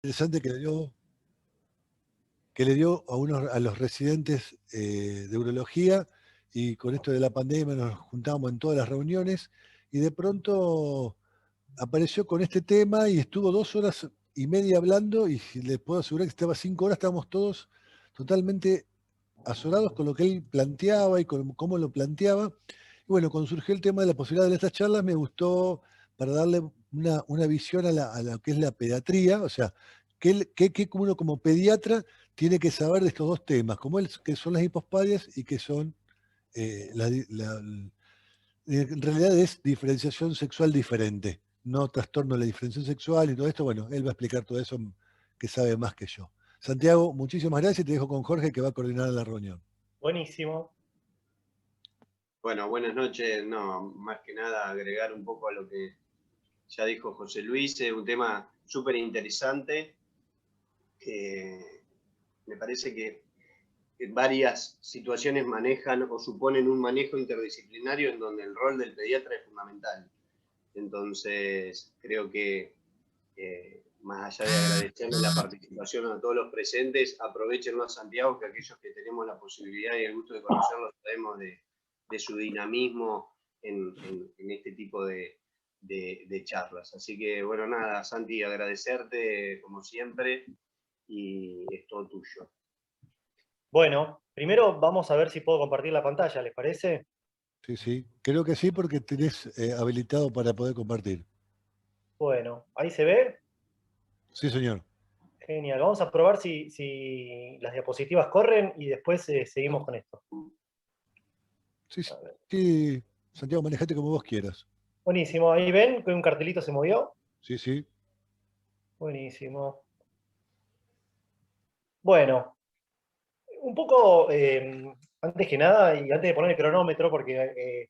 interesante que le dio a los residentes de urología, y con esto de la pandemia nos juntábamos en todas las reuniones, y de pronto apareció con este tema y estuvo 2 horas y media hablando, y les puedo asegurar que estaba 5 horas, estábamos todos totalmente azorados con lo que él planteaba y con cómo lo planteaba. Y bueno, cuando surgió el tema de la posibilidad de estas charlas, me gustó para darle una visión a lo que es la pediatría, o sea, que uno como pediatra tiene que saber de estos dos temas, como que son las hipospadias y que son, en realidad es diferenciación sexual diferente, no trastorno de la diferenciación sexual y todo esto. Bueno, él va a explicar todo eso, que sabe más que yo. Santiago, muchísimas gracias, y te dejo con Jorge, que va a coordinar la reunión. Buenísimo. Bueno, buenas noches. No, más que nada agregar un poco a lo que ya dijo José Luis. Es un tema súper interesante, que me parece que varias situaciones manejan o suponen un manejo interdisciplinario en donde el rol del pediatra es fundamental. Entonces, creo que más allá de agradecerles la participación a todos los presentes, aprovechen a Santiago, que aquellos que tenemos la posibilidad y el gusto de conocerlo sabemos de su dinamismo en este tipo de charlas. Así que, bueno, nada, Santi, agradecerte como siempre, y es todo tuyo. Bueno, primero vamos a ver si puedo compartir la pantalla, ¿les parece? Sí, sí, creo que sí, porque tenés habilitado para poder compartir. Bueno, ¿ahí se ve? Sí, señor. Genial. Vamos a probar si las diapositivas corren y después seguimos con esto. Sí, A ver. sí, Santiago, manejate como vos quieras. Buenísimo. ¿Ahí ven que un cartelito se movió? Sí, sí. Buenísimo. Bueno, un poco, antes que nada, y antes de poner el cronómetro, porque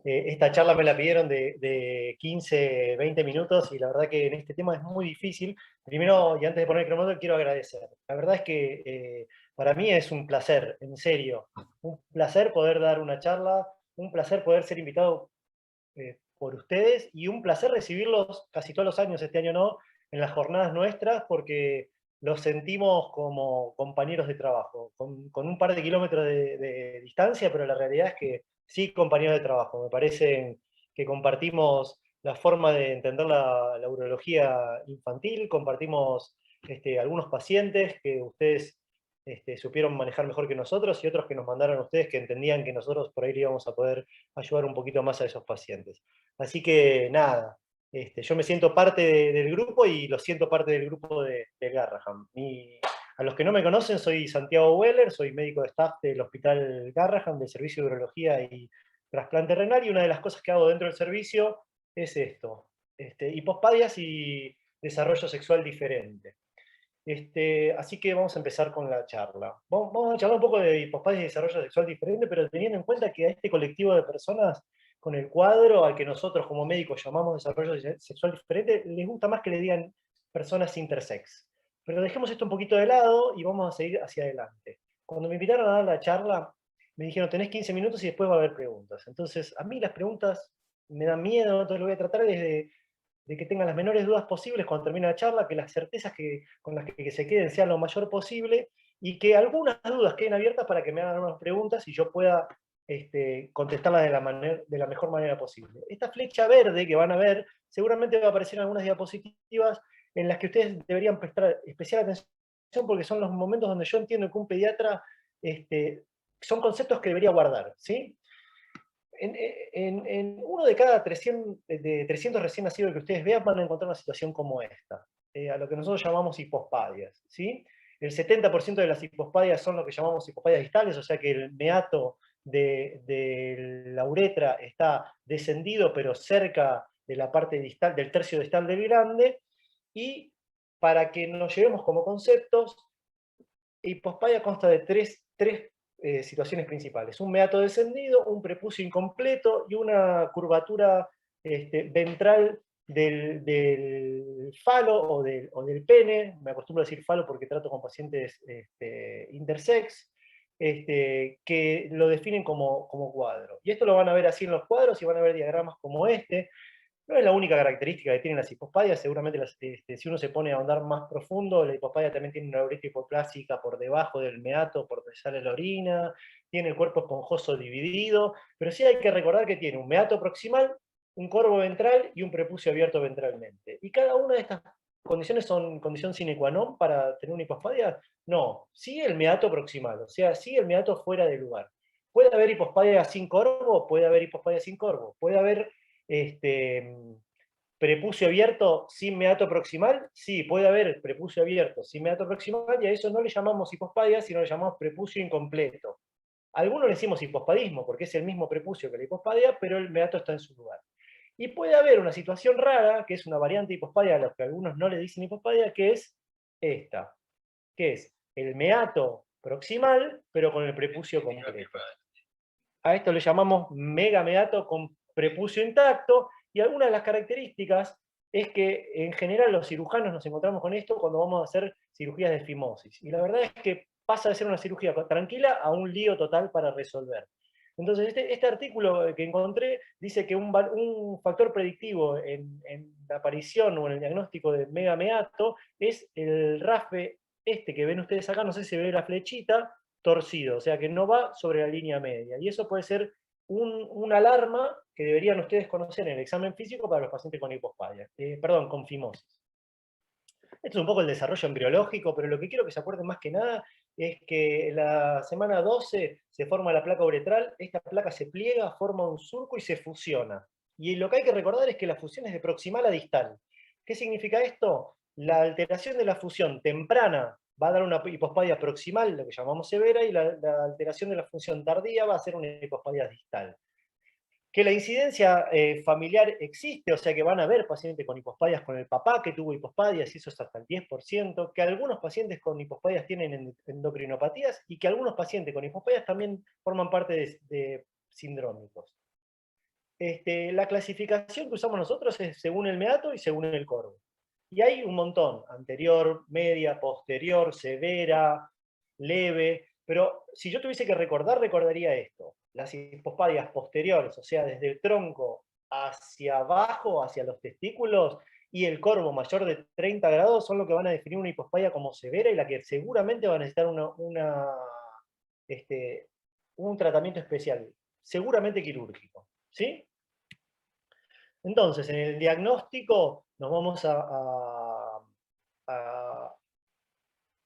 esta charla me la pidieron de 15, 20 minutos, y la verdad que en este tema es muy difícil. Primero, y antes de poner el cronómetro, quiero agradecer. La verdad es que para mí es un placer, en serio. Un placer poder dar una charla, un placer poder ser invitado por ustedes, y un placer recibirlos casi todos los años, este año no, en las jornadas nuestras, porque los sentimos como compañeros de trabajo, con un par de kilómetros de distancia, pero la realidad es que sí, compañeros de trabajo. Me parece que compartimos la forma de entender la urología infantil, compartimos algunos pacientes que ustedes supieron manejar mejor que nosotros, y otros que nos mandaron a ustedes, que entendían que nosotros por ahí íbamos a poder ayudar un poquito más a esos pacientes. Así que nada, yo me siento parte del grupo, y lo siento parte del grupo de Garraham. A los que no me conocen, soy Santiago Weller, soy médico de staff del Hospital Garraham, del Servicio de Urología y Trasplante Renal, y una de las cosas que hago dentro del servicio es esto, hipospadias y desarrollo sexual diferente. Así que vamos a empezar con la charla. Vamos a charlar un poco de hipospadias y desarrollo sexual diferente, pero teniendo en cuenta que a este colectivo de personas con el cuadro al que nosotros como médicos llamamos desarrollo sexual diferente, les gusta más que le digan personas intersex. Pero dejemos esto un poquito de lado y vamos a seguir hacia adelante. Cuando me invitaron a dar la charla, me dijeron: tenés 15 minutos y después va a haber preguntas. Entonces, a mí las preguntas me dan miedo, entonces lo voy a tratar desde de que tengan las menores dudas posibles cuando termine la charla, que las certezas con las que se queden sean lo mayor posible, y que algunas dudas queden abiertas para que me hagan unas preguntas y yo pueda contestarlas de la mejor manera posible. Esta flecha verde que van a ver, seguramente va a aparecer en algunas diapositivas en las que ustedes deberían prestar especial atención, porque son los momentos donde yo entiendo que un pediatra, son conceptos que debería guardar, ¿sí? En uno de cada 300 recién nacidos que ustedes vean, van a encontrar una situación como esta, a lo que nosotros llamamos hipospadias, ¿sí? El 70% de las hipospadias son lo que llamamos hipospadias distales, o sea que el meato de la uretra está descendido, pero cerca de la parte distal, del tercio distal del glande. Y para que nos llevemos como conceptos, hipospadia consta de tres situaciones principales: un meato descendido, un prepucio incompleto y una curvatura ventral del falo o del pene. Me acostumbro a decir falo porque trato con pacientes intersex, que lo definen como cuadro. Y esto lo van a ver así en los cuadros, y van a ver diagramas como este. No es la única característica que tienen las hipospadias, seguramente si uno se pone a ahondar más profundo, la hipospadia también tiene una uretra hipoplásica por debajo del meato, por donde sale la orina, tiene el cuerpo esponjoso dividido, pero sí hay que recordar que tiene un meato proximal, un corvo ventral y un prepucio abierto ventralmente. Y cada una de estas condiciones son condición sine qua non para tener una hipospadia. No, sí el meato proximal, o sea, sí el meato fuera de lugar. ¿Puede haber hipospadia sin corvo? Puede haber hipospadia sin corvo. ¿Puede haber prepucio abierto sin meato proximal? Sí, puede haber prepucio abierto sin meato proximal, y a eso no le llamamos hipospadia, sino le llamamos prepucio incompleto. A algunos le decimos hipospadismo, porque es el mismo prepucio que la hipospadia, pero el meato está en su lugar. Y puede haber una situación rara, que es una variante de hipospadia a los que algunos no le dicen hipospadia, que es esta, que es el meato proximal, pero con el prepucio completo. A esto le llamamos megameato con prepucio intacto, y alguna de las características es que en general los cirujanos nos encontramos con esto cuando vamos a hacer cirugías de fimosis. Y la verdad es que pasa de ser una cirugía tranquila a un lío total para resolver. Entonces, este artículo que encontré dice que un factor predictivo en la aparición o en el diagnóstico de megameato es el RAFE que ven ustedes acá, no sé si se ve la flechita, torcido, o sea que no va sobre la línea media. Y eso puede ser una alarma que deberían ustedes conocer en el examen físico para los pacientes con hipospadia, perdón, con fimosis. Esto es un poco el desarrollo embriológico, pero lo que quiero que se acuerden más que nada es que en la semana 12 se forma la placa uretral, esta placa se pliega, forma un surco y se fusiona. Y lo que hay que recordar es que la fusión es de proximal a distal. ¿Qué significa esto? La alteración de la fusión temprana va a dar una hipospadia proximal, lo que llamamos severa, y la alteración de la función tardía va a ser una hipospadia distal. Que la incidencia familiar existe, o sea que van a haber pacientes con hipospadias con el papá que tuvo hipospadias, y eso es hasta el 10%, que algunos pacientes con hipospadias tienen endocrinopatías, y que algunos pacientes con hipospadias también forman parte de sindrómicos. La clasificación que usamos nosotros es según el meato y según el corvo. Y hay un montón, anterior, media, posterior, severa, leve, pero si yo tuviese que recordar, recordaría esto. Las hipospadias posteriores, o sea, desde el tronco hacia abajo, hacia los testículos, y el corvo mayor de 30 grados son lo que van a definir una hipospadia como severa y la que seguramente va a necesitar un tratamiento especial, seguramente quirúrgico. ¿Sí? Entonces, en el diagnóstico nos vamos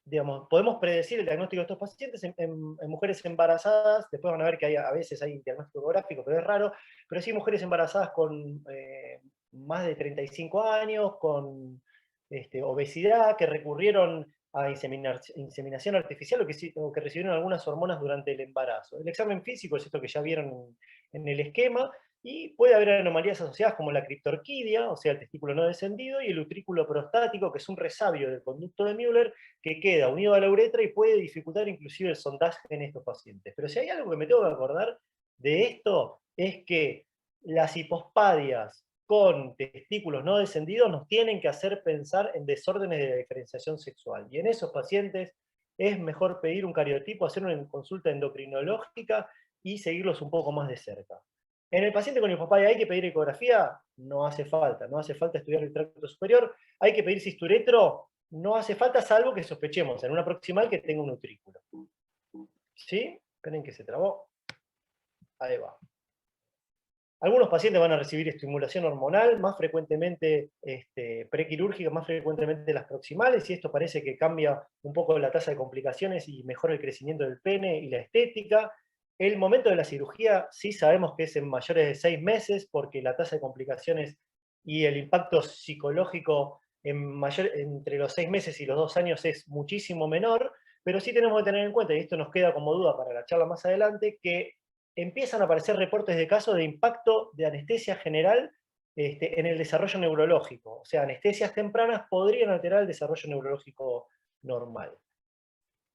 digamos, podemos predecir el diagnóstico de estos pacientes en mujeres embarazadas. Después van a ver que a veces hay diagnóstico ecográfico, pero es raro, pero sí mujeres embarazadas con más de 35 años, con obesidad, que recurrieron a inseminación artificial o que recibieron algunas hormonas durante el embarazo. El examen físico es esto que ya vieron en el esquema, y puede haber anomalías asociadas como la criptorquidia, o sea, el testículo no descendido, y el utrículo prostático, que es un resabio del conducto de Müller, que queda unido a la uretra y puede dificultar inclusive el sondaje en estos pacientes. Pero si hay algo que me tengo que acordar de esto, es que las hipospadias con testículos no descendidos nos tienen que hacer pensar en desórdenes de la diferenciación sexual. Y en esos pacientes es mejor pedir un cariotipo, hacer una consulta endocrinológica y seguirlos un poco más de cerca. En el paciente con hipospadia, ¿hay que pedir ecografía? No hace falta, no hace falta estudiar el tracto superior. ¿Hay que pedir cisturetro? No hace falta, salvo que sospechemos en una proximal que tenga un utrículo. ¿Sí? Esperen que se trabó. Ahí va. Algunos pacientes van a recibir estimulación hormonal, más frecuentemente prequirúrgica, más frecuentemente las proximales, y esto parece que cambia un poco la tasa de complicaciones y mejora el crecimiento del pene y la estética. El momento de la cirugía sí sabemos que es en mayores de 6 meses, porque la tasa de complicaciones y el impacto psicológico entre los 6 meses y los 2 años es muchísimo menor, pero sí tenemos que tener en cuenta, y esto nos queda como duda para la charla más adelante, que empiezan a aparecer reportes de casos de impacto de anestesia general en el desarrollo neurológico. O sea, anestesias tempranas podrían alterar el desarrollo neurológico normal.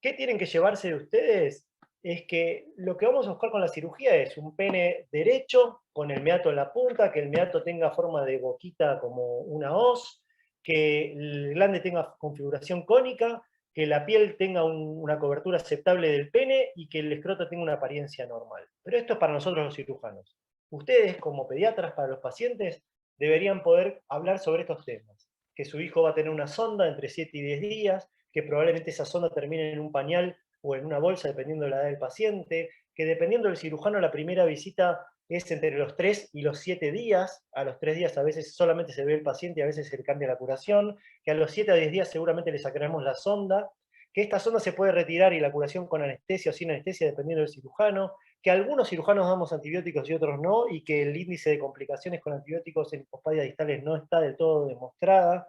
¿Qué tienen que llevarse de ustedes? Es que lo que vamos a buscar con la cirugía es un pene derecho, con el meato en la punta, que el meato tenga forma de boquita como una hoz, que el glande tenga configuración cónica, que la piel tenga una cobertura aceptable del pene y que el escroto tenga una apariencia normal. Pero esto es para nosotros los cirujanos. Ustedes, como pediatras, para los pacientes, deberían poder hablar sobre estos temas. Que su hijo va a tener una sonda entre 7 y 10 días, que probablemente esa sonda termine en un pañal o en una bolsa, dependiendo de la edad del paciente, que dependiendo del cirujano la primera visita es entre los 3 y los 7 días, a los 3 días a veces solamente se ve el paciente y a veces se le cambia la curación, que a los 7 a 10 días seguramente le sacaremos la sonda, que esta sonda se puede retirar y la curación con anestesia o sin anestesia dependiendo del cirujano, que algunos cirujanos damos antibióticos y otros no, y que el índice de complicaciones con antibióticos en hipospadias distales no está del todo demostrada,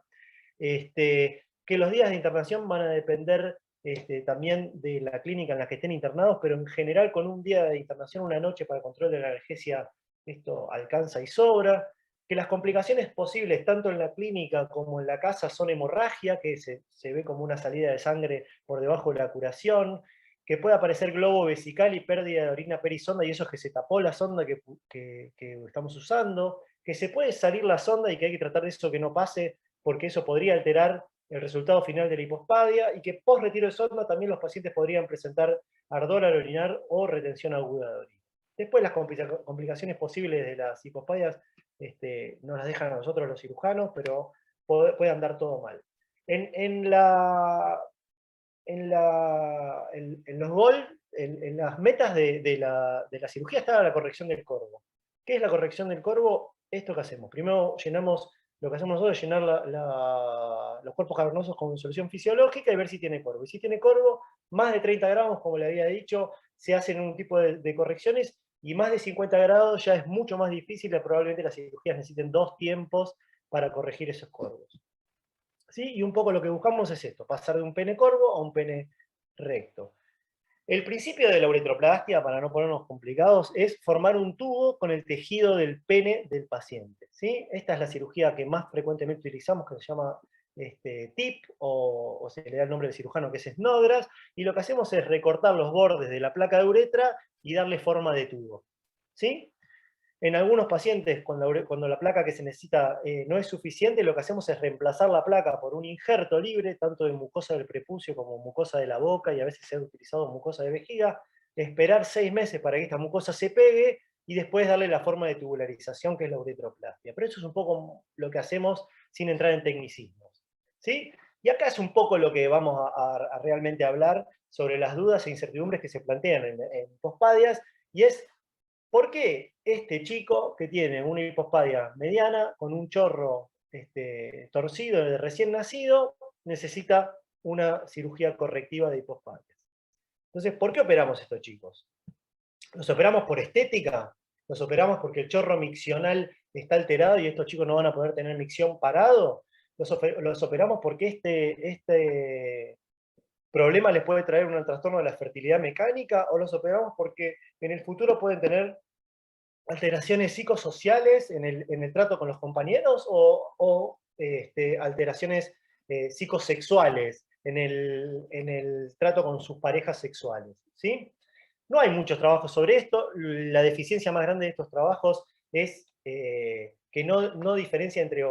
que los días de internación van a depender también de la clínica en la que estén internados, pero en general con un día de internación, una noche para control de la analgesia, esto alcanza y sobra, que las complicaciones posibles tanto en la clínica como en la casa son hemorragia, que se ve como una salida de sangre por debajo de la curación, que puede aparecer globo vesical y pérdida de orina perisonda, y eso es que se tapó la sonda que estamos usando, que se puede salir la sonda y que hay que tratar de eso que no pase, porque eso podría alterar el resultado final de la hipospadia, y que post retiro de sonda también los pacientes podrían presentar ardor al orinar o retención aguda de orina. Después las complicaciones posibles de las hipospadias nos las dejan a nosotros los cirujanos, pero puede andar todo mal. En los GOL, en las metas de la cirugía estaba la corrección del corvo. ¿Qué es la corrección del corvo? Esto que hacemos. Primero llenamos, lo que hacemos nosotros es llenar los cuerpos cavernosos con solución fisiológica y ver si tiene corvo. Y si tiene corvo, más de 30 gramos, como le había dicho, se hacen un tipo de correcciones, y más de 50 grados ya es mucho más difícil, y probablemente las cirugías necesiten 2 tiempos para corregir esos corvos. ¿Sí? Y un poco lo que buscamos es esto, pasar de un pene corvo a un pene recto. El principio de la uretroplastia, para no ponernos complicados, es formar un tubo con el tejido del pene del paciente. ¿Sí? Esta es la cirugía que más frecuentemente utilizamos, que se llama TIP, o se le da el nombre del cirujano, que es Snodgrass, y lo que hacemos es recortar los bordes de la placa de uretra y darle forma de tubo. ¿Sí? En algunos pacientes, cuando la placa que se necesita no es suficiente, lo que hacemos es reemplazar la placa por un injerto libre, tanto de mucosa del prepucio como mucosa de la boca, y a veces se ha utilizado mucosa de vejiga, esperar 6 meses para que esta mucosa se pegue, y después darle la forma de tubularización, que es la uretroplastia. Pero eso es un poco lo que hacemos sin entrar en tecnicismos. ¿Sí? Y acá es un poco lo que vamos a realmente hablar sobre las dudas e incertidumbres que se plantean en hipospadias, y es: ¿por qué este chico que tiene una hipospadia mediana, con un chorro torcido de recién nacido, necesita una cirugía correctiva de hipospadias? Entonces, ¿por qué operamos a estos chicos? ¿Los operamos por estética? ¿Los operamos porque el chorro miccional está alterado y estos chicos no van a poder tener micción parado? ¿Los operamos porque este problema les puede traer un trastorno de la fertilidad mecánica? ¿O los operamos porque en el futuro pueden tener alteraciones psicosociales en el trato con los compañeros, o alteraciones psicosexuales en el trato con sus parejas sexuales? ¿Sí? No hay muchos trabajos sobre esto. La deficiencia más grande de estos trabajos es que no diferencia entre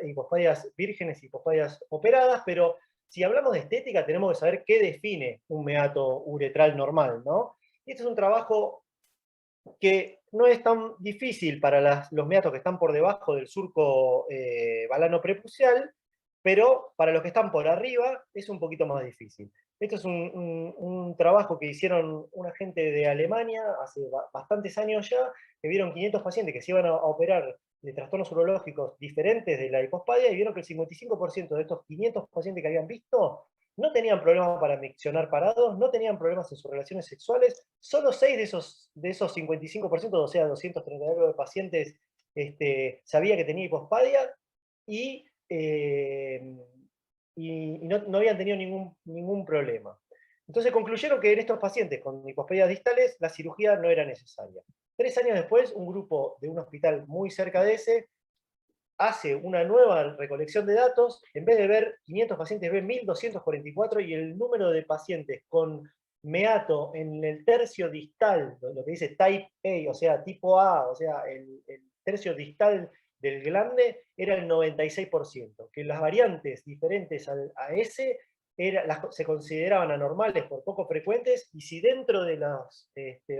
hipospadias vírgenes y hipospadias operadas, pero si hablamos de estética tenemos que saber qué define un meato uretral normal, ¿no? Y este es un trabajo que no es tan difícil para los meatos que están por debajo del surco balano prepucial, pero para los que están por arriba es un poquito más difícil. Esto es un trabajo que hicieron una gente de Alemania hace bastantes años ya, que vieron 500 pacientes que se iban a operar de trastornos urológicos diferentes de la hipospadia, y vieron que el 55% de estos 500 pacientes que habían visto no tenían problemas para miccionar parados, no tenían problemas en sus relaciones sexuales. Solo 6 de esos 55%, o sea, 239 pacientes, sabía que tenía hipospadia, y no habían tenido ningún problema. Entonces concluyeron que en estos pacientes con hipospadias distales la cirugía no era necesaria. 3 años después, un grupo de un hospital muy cerca de ese hace una nueva recolección de datos. En vez de ver 500 pacientes, ve 1244, y el número de pacientes con meato en el tercio distal, lo que dice type A, o sea, tipo A, o sea, el tercio distal del glande, era el 96%, que las variantes diferentes a ese se consideraban anormales por poco frecuentes, y si dentro de los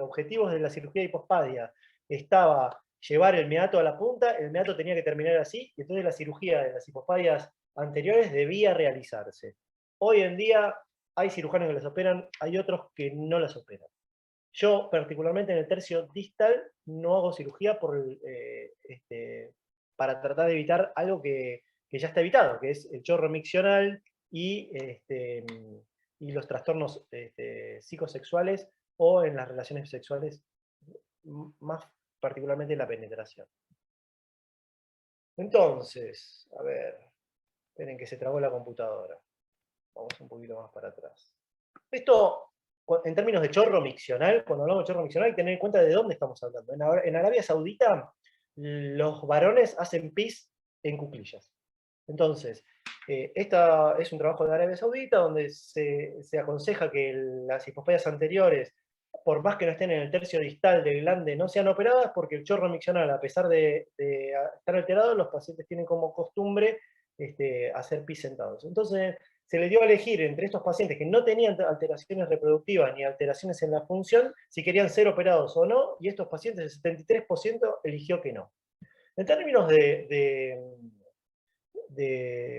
objetivos de la cirugía de hipospadia estaba llevar el meato a la punta, el meato tenía que terminar así, y entonces la cirugía de las hipospadias anteriores debía realizarse. Hoy en día hay cirujanos que las operan, hay otros que no las operan. Yo, particularmente en el tercio distal, no hago cirugía para tratar de evitar algo que ya está evitado, que es el chorro miccional y los trastornos psicosexuales o en las relaciones sexuales, más particularmente la penetración. Entonces, a ver, esperen que se trabó la computadora. Vamos un poquito más para atrás. Esto, en términos de chorro miccional, cuando hablamos de chorro miccional hay que tener en cuenta de dónde estamos hablando. En Arabia Saudita, los varones hacen pis en cuclillas. Entonces, esta es un trabajo de Arabia Saudita donde se aconseja que las hipospadias anteriores, por más que no estén en el tercio distal del glande, no sean operadas, porque el chorro miccional, a pesar de estar alterado, los pacientes tienen como costumbre hacer pis sentados. Entonces, se le dio a elegir entre estos pacientes que no tenían alteraciones reproductivas ni alteraciones en la función, si querían ser operados o no, y estos pacientes, el 73% eligió que no. En términos de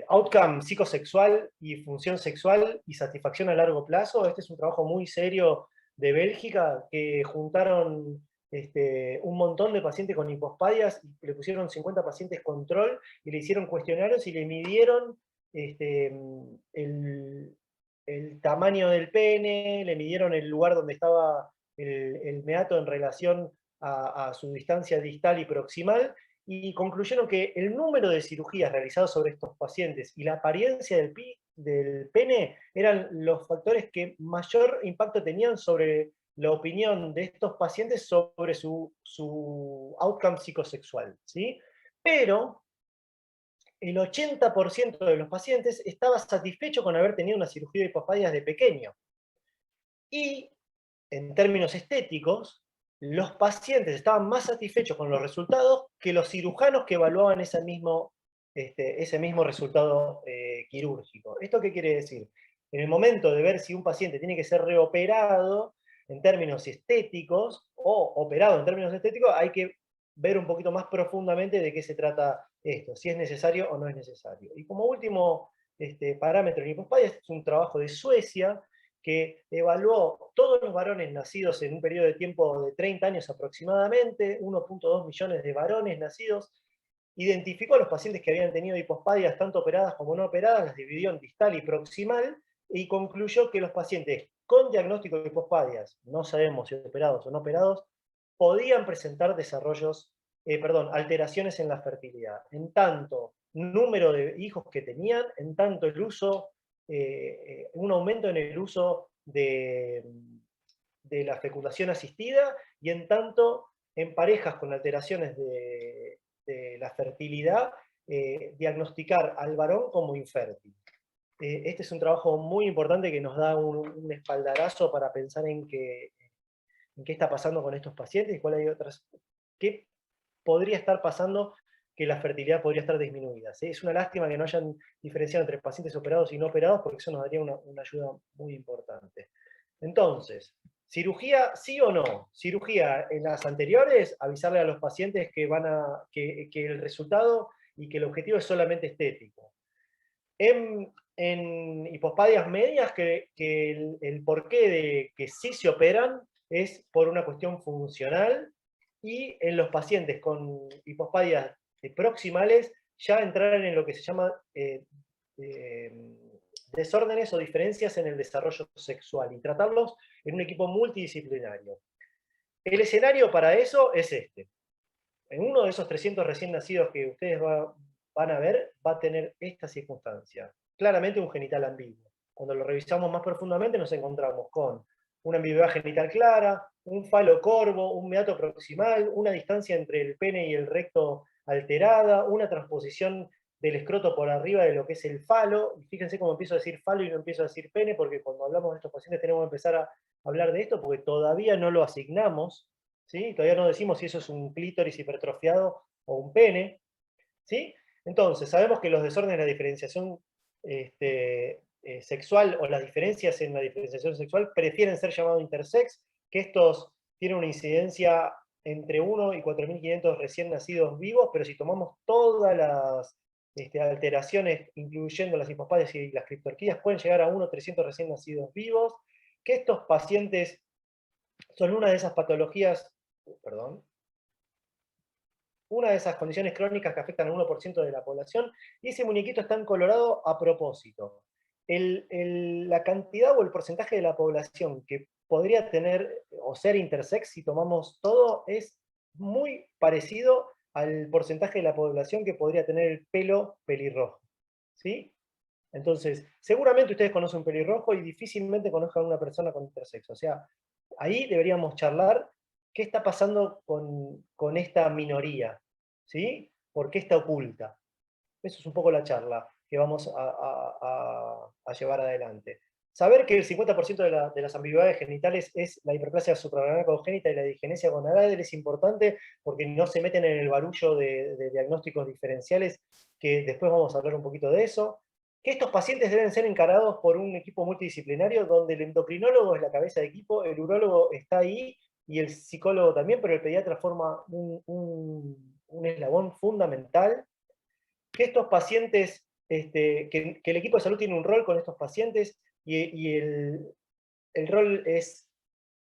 outcome psicosexual y función sexual y satisfacción a largo plazo, este es un trabajo muy serio de Bélgica, que juntaron un montón de pacientes con hipospadias, y le pusieron 50 pacientes control, y le hicieron cuestionarios y le midieron el tamaño del pene, le midieron el lugar donde estaba el meato en relación a su distancia distal y proximal, y concluyeron que el número de cirugías realizadas sobre estos pacientes y la apariencia del pene eran los factores que mayor impacto tenían sobre la opinión de estos pacientes sobre su outcome psicosexual, ¿sí? Pero el 80% de los pacientes estaba satisfecho con haber tenido una cirugía de hipospadias de pequeño. Y, en términos estéticos, los pacientes estaban más satisfechos con los resultados que los cirujanos que evaluaban ese mismo resultado quirúrgico. ¿Esto qué quiere decir? En el momento de ver si un paciente tiene que ser reoperado en términos estéticos, o operado en términos estéticos, hay que ver un poquito más profundamente de qué se trata esto, si es necesario o no es necesario. Y como último parámetro en hipospadias, es un trabajo de Suecia, que evaluó todos los varones nacidos en un periodo de tiempo de 30 años aproximadamente, 1.2 millones de varones nacidos, identificó a los pacientes que habían tenido hipospadias tanto operadas como no operadas, las dividió en distal y proximal, y concluyó que los pacientes con diagnóstico de hipospadias, no sabemos si operados o no operados, podían presentar alteraciones en la fertilidad, en tanto número de hijos que tenían, en tanto el uso, un aumento en el uso de la fecundación asistida, y en tanto en parejas con alteraciones de la fertilidad, diagnosticar al varón como infértil. Este es un trabajo muy importante que nos da un espaldarazo para pensar en qué está pasando con estos pacientes y qué podría estar pasando, que la fertilidad podría estar disminuida. ¿Sí? Es una lástima que no hayan diferenciado entre pacientes operados y no operados, porque eso nos daría una ayuda muy importante. Entonces, ¿cirugía sí o no? Cirugía en las anteriores, avisarle a los pacientes que el resultado y que el objetivo es solamente estético. En hipospadias medias, que el porqué de que sí se operan es por una cuestión funcional, y en los pacientes con hipospadias proximales ya entrar en lo que se llama desórdenes o diferencias en el desarrollo sexual, y tratarlos en un equipo multidisciplinario. El escenario para eso es este. En uno de esos 300 recién nacidos que ustedes van a ver, va a tener esta circunstancia. Claramente un genital ambiguo. Cuando lo revisamos más profundamente nos encontramos con una ambigüedad genital clara, un falo corvo, un meato proximal, una distancia entre el pene y el recto alterada, una transposición del escroto por arriba de lo que es el falo. Y fíjense cómo empiezo a decir falo y no empiezo a decir pene, porque cuando hablamos de estos pacientes tenemos que empezar a hablar de esto, porque todavía no lo asignamos, ¿sí? Todavía no decimos si eso es un clítoris hipertrofiado o un pene, ¿sí? Entonces, sabemos que los desórdenes de la diferenciación sexual, o las diferencias en la diferenciación sexual, prefieren ser llamados intersex, que estos tienen una incidencia entre 1 y 4.500 recién nacidos vivos, pero si tomamos todas las alteraciones, incluyendo las hipospadias y las criptorquías, pueden llegar a 1.300 recién nacidos vivos, que estos pacientes son una de esas patologías, perdón, una de esas condiciones crónicas que afectan al 1% de la población, y ese muñequito está en colorado a propósito. La cantidad o el porcentaje de la población que podría tener o ser intersex, si tomamos todo, es muy parecido al porcentaje de la población que podría tener el pelo pelirrojo. ¿Sí? Entonces, seguramente ustedes conocen un pelirrojo y difícilmente conozcan a una persona con intersex. O sea, ahí deberíamos charlar qué está pasando con esta minoría, ¿sí? ¿Por qué está oculta? Eso es un poco la charla que vamos a llevar adelante. Saber que el 50% de las ambigüedades genitales es la hiperplasia suprarrenal congénita y la digenesia gonadal es importante porque no se meten en el barullo de diagnósticos diferenciales, que después vamos a hablar un poquito de eso. Que estos pacientes deben ser encarados por un equipo multidisciplinario donde el endocrinólogo es la cabeza de equipo, el urólogo está ahí y el psicólogo también, pero el pediatra forma un eslabón fundamental. Que estos pacientes, que el equipo de salud tiene un rol con estos pacientes y el rol es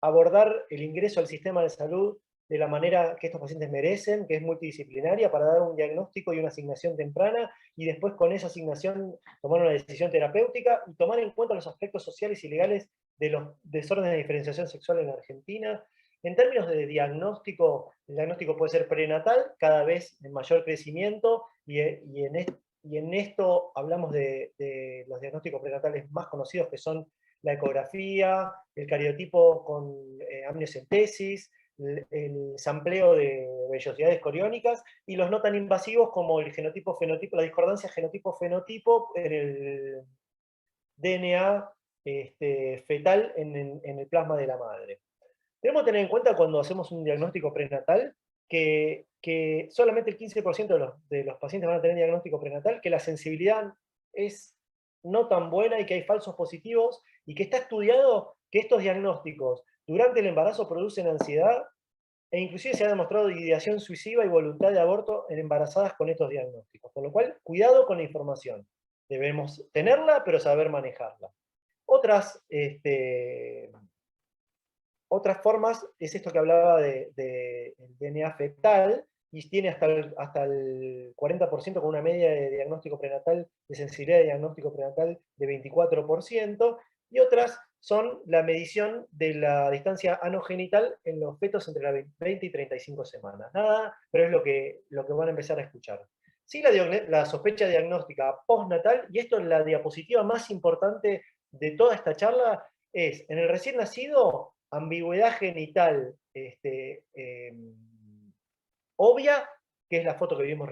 abordar el ingreso al sistema de salud de la manera que estos pacientes merecen, que es multidisciplinaria, para dar un diagnóstico y una asignación temprana, y después con esa asignación tomar una decisión terapéutica y tomar en cuenta los aspectos sociales y legales de los desórdenes de diferenciación sexual en la Argentina. En términos de diagnóstico, el diagnóstico puede ser prenatal, cada vez en mayor crecimiento, y en esto hablamos de los diagnósticos prenatales más conocidos, que son la ecografía, el cariotipo con amniocentesis, el sampleo de vellosidades coriónicas, y los no tan invasivos como el genotipo-fenotipo, la discordancia genotipo-fenotipo en el DNA fetal en el plasma de la madre. Debemos tener en cuenta cuando hacemos un diagnóstico prenatal que solamente el 15% de los pacientes van a tener diagnóstico prenatal, que la sensibilidad es no tan buena y que hay falsos positivos, y que está estudiado que estos diagnósticos durante el embarazo producen ansiedad, e inclusive se ha demostrado ideación suicida y voluntad de aborto en embarazadas con estos diagnósticos. Por lo cual, cuidado con la información. Debemos tenerla, pero saber manejarla. Otras formas es esto que hablaba del DNA fetal, y tiene hasta el 40% con una media de diagnóstico prenatal, de sensibilidad de diagnóstico prenatal de 24%, y otras son la medición de la distancia anogenital en los fetos entre las 20 y 35 semanas. Nada, pero es lo que van a empezar a escuchar. Sí, la sospecha diagnóstica postnatal, y esto es la diapositiva más importante de toda esta charla, es en el recién nacido, ambigüedad genital obvia, que es la foto que vimos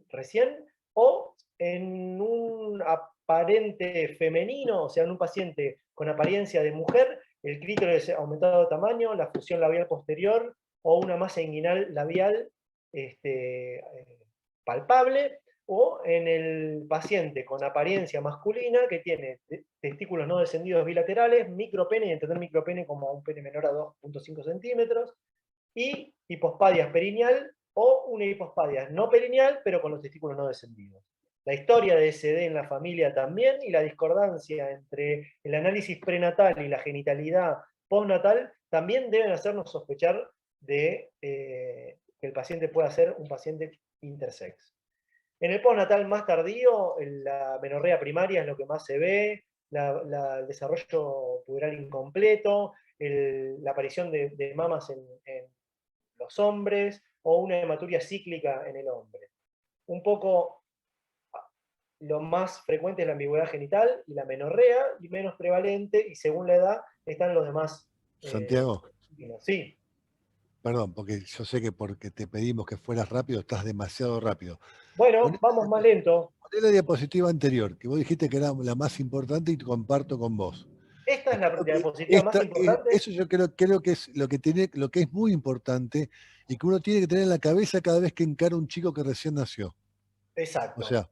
recién, o en un aparente femenino, o sea, en un paciente con apariencia de mujer, el clítoris aumentado de tamaño, la fusión labial posterior, o una masa inguinal labial palpable, o en el paciente con apariencia masculina que tiene testículos no descendidos bilaterales, micropene, y entender micropene como un pene menor a 2.5 centímetros, y hipospadias perineal o una hipospadia no perineal, pero con los testículos no descendidos. La historia de SD en la familia también, y la discordancia entre el análisis prenatal y la genitalidad postnatal también deben hacernos sospechar de que el paciente pueda ser un paciente intersex. En el postnatal más tardío, la menorrea primaria es lo que más se ve, el desarrollo puberal incompleto, la aparición de mamas en los hombres, o una hematuria cíclica en el hombre. Un poco lo más frecuente es la ambigüedad genital y la menorrea, y menos prevalente, y según la edad están los demás. Santiago, sí. perdón, porque yo sé que porque te pedimos que fueras rápido, estás demasiado rápido. Bueno, vamos más lento. Poné la diapositiva anterior, que vos dijiste que era la más importante y comparto con vos. Esta es la diapositiva más importante. Eso yo creo que es lo que es muy importante y que uno tiene que tener en la cabeza cada vez que encara un chico que recién nació. Exacto. O sea,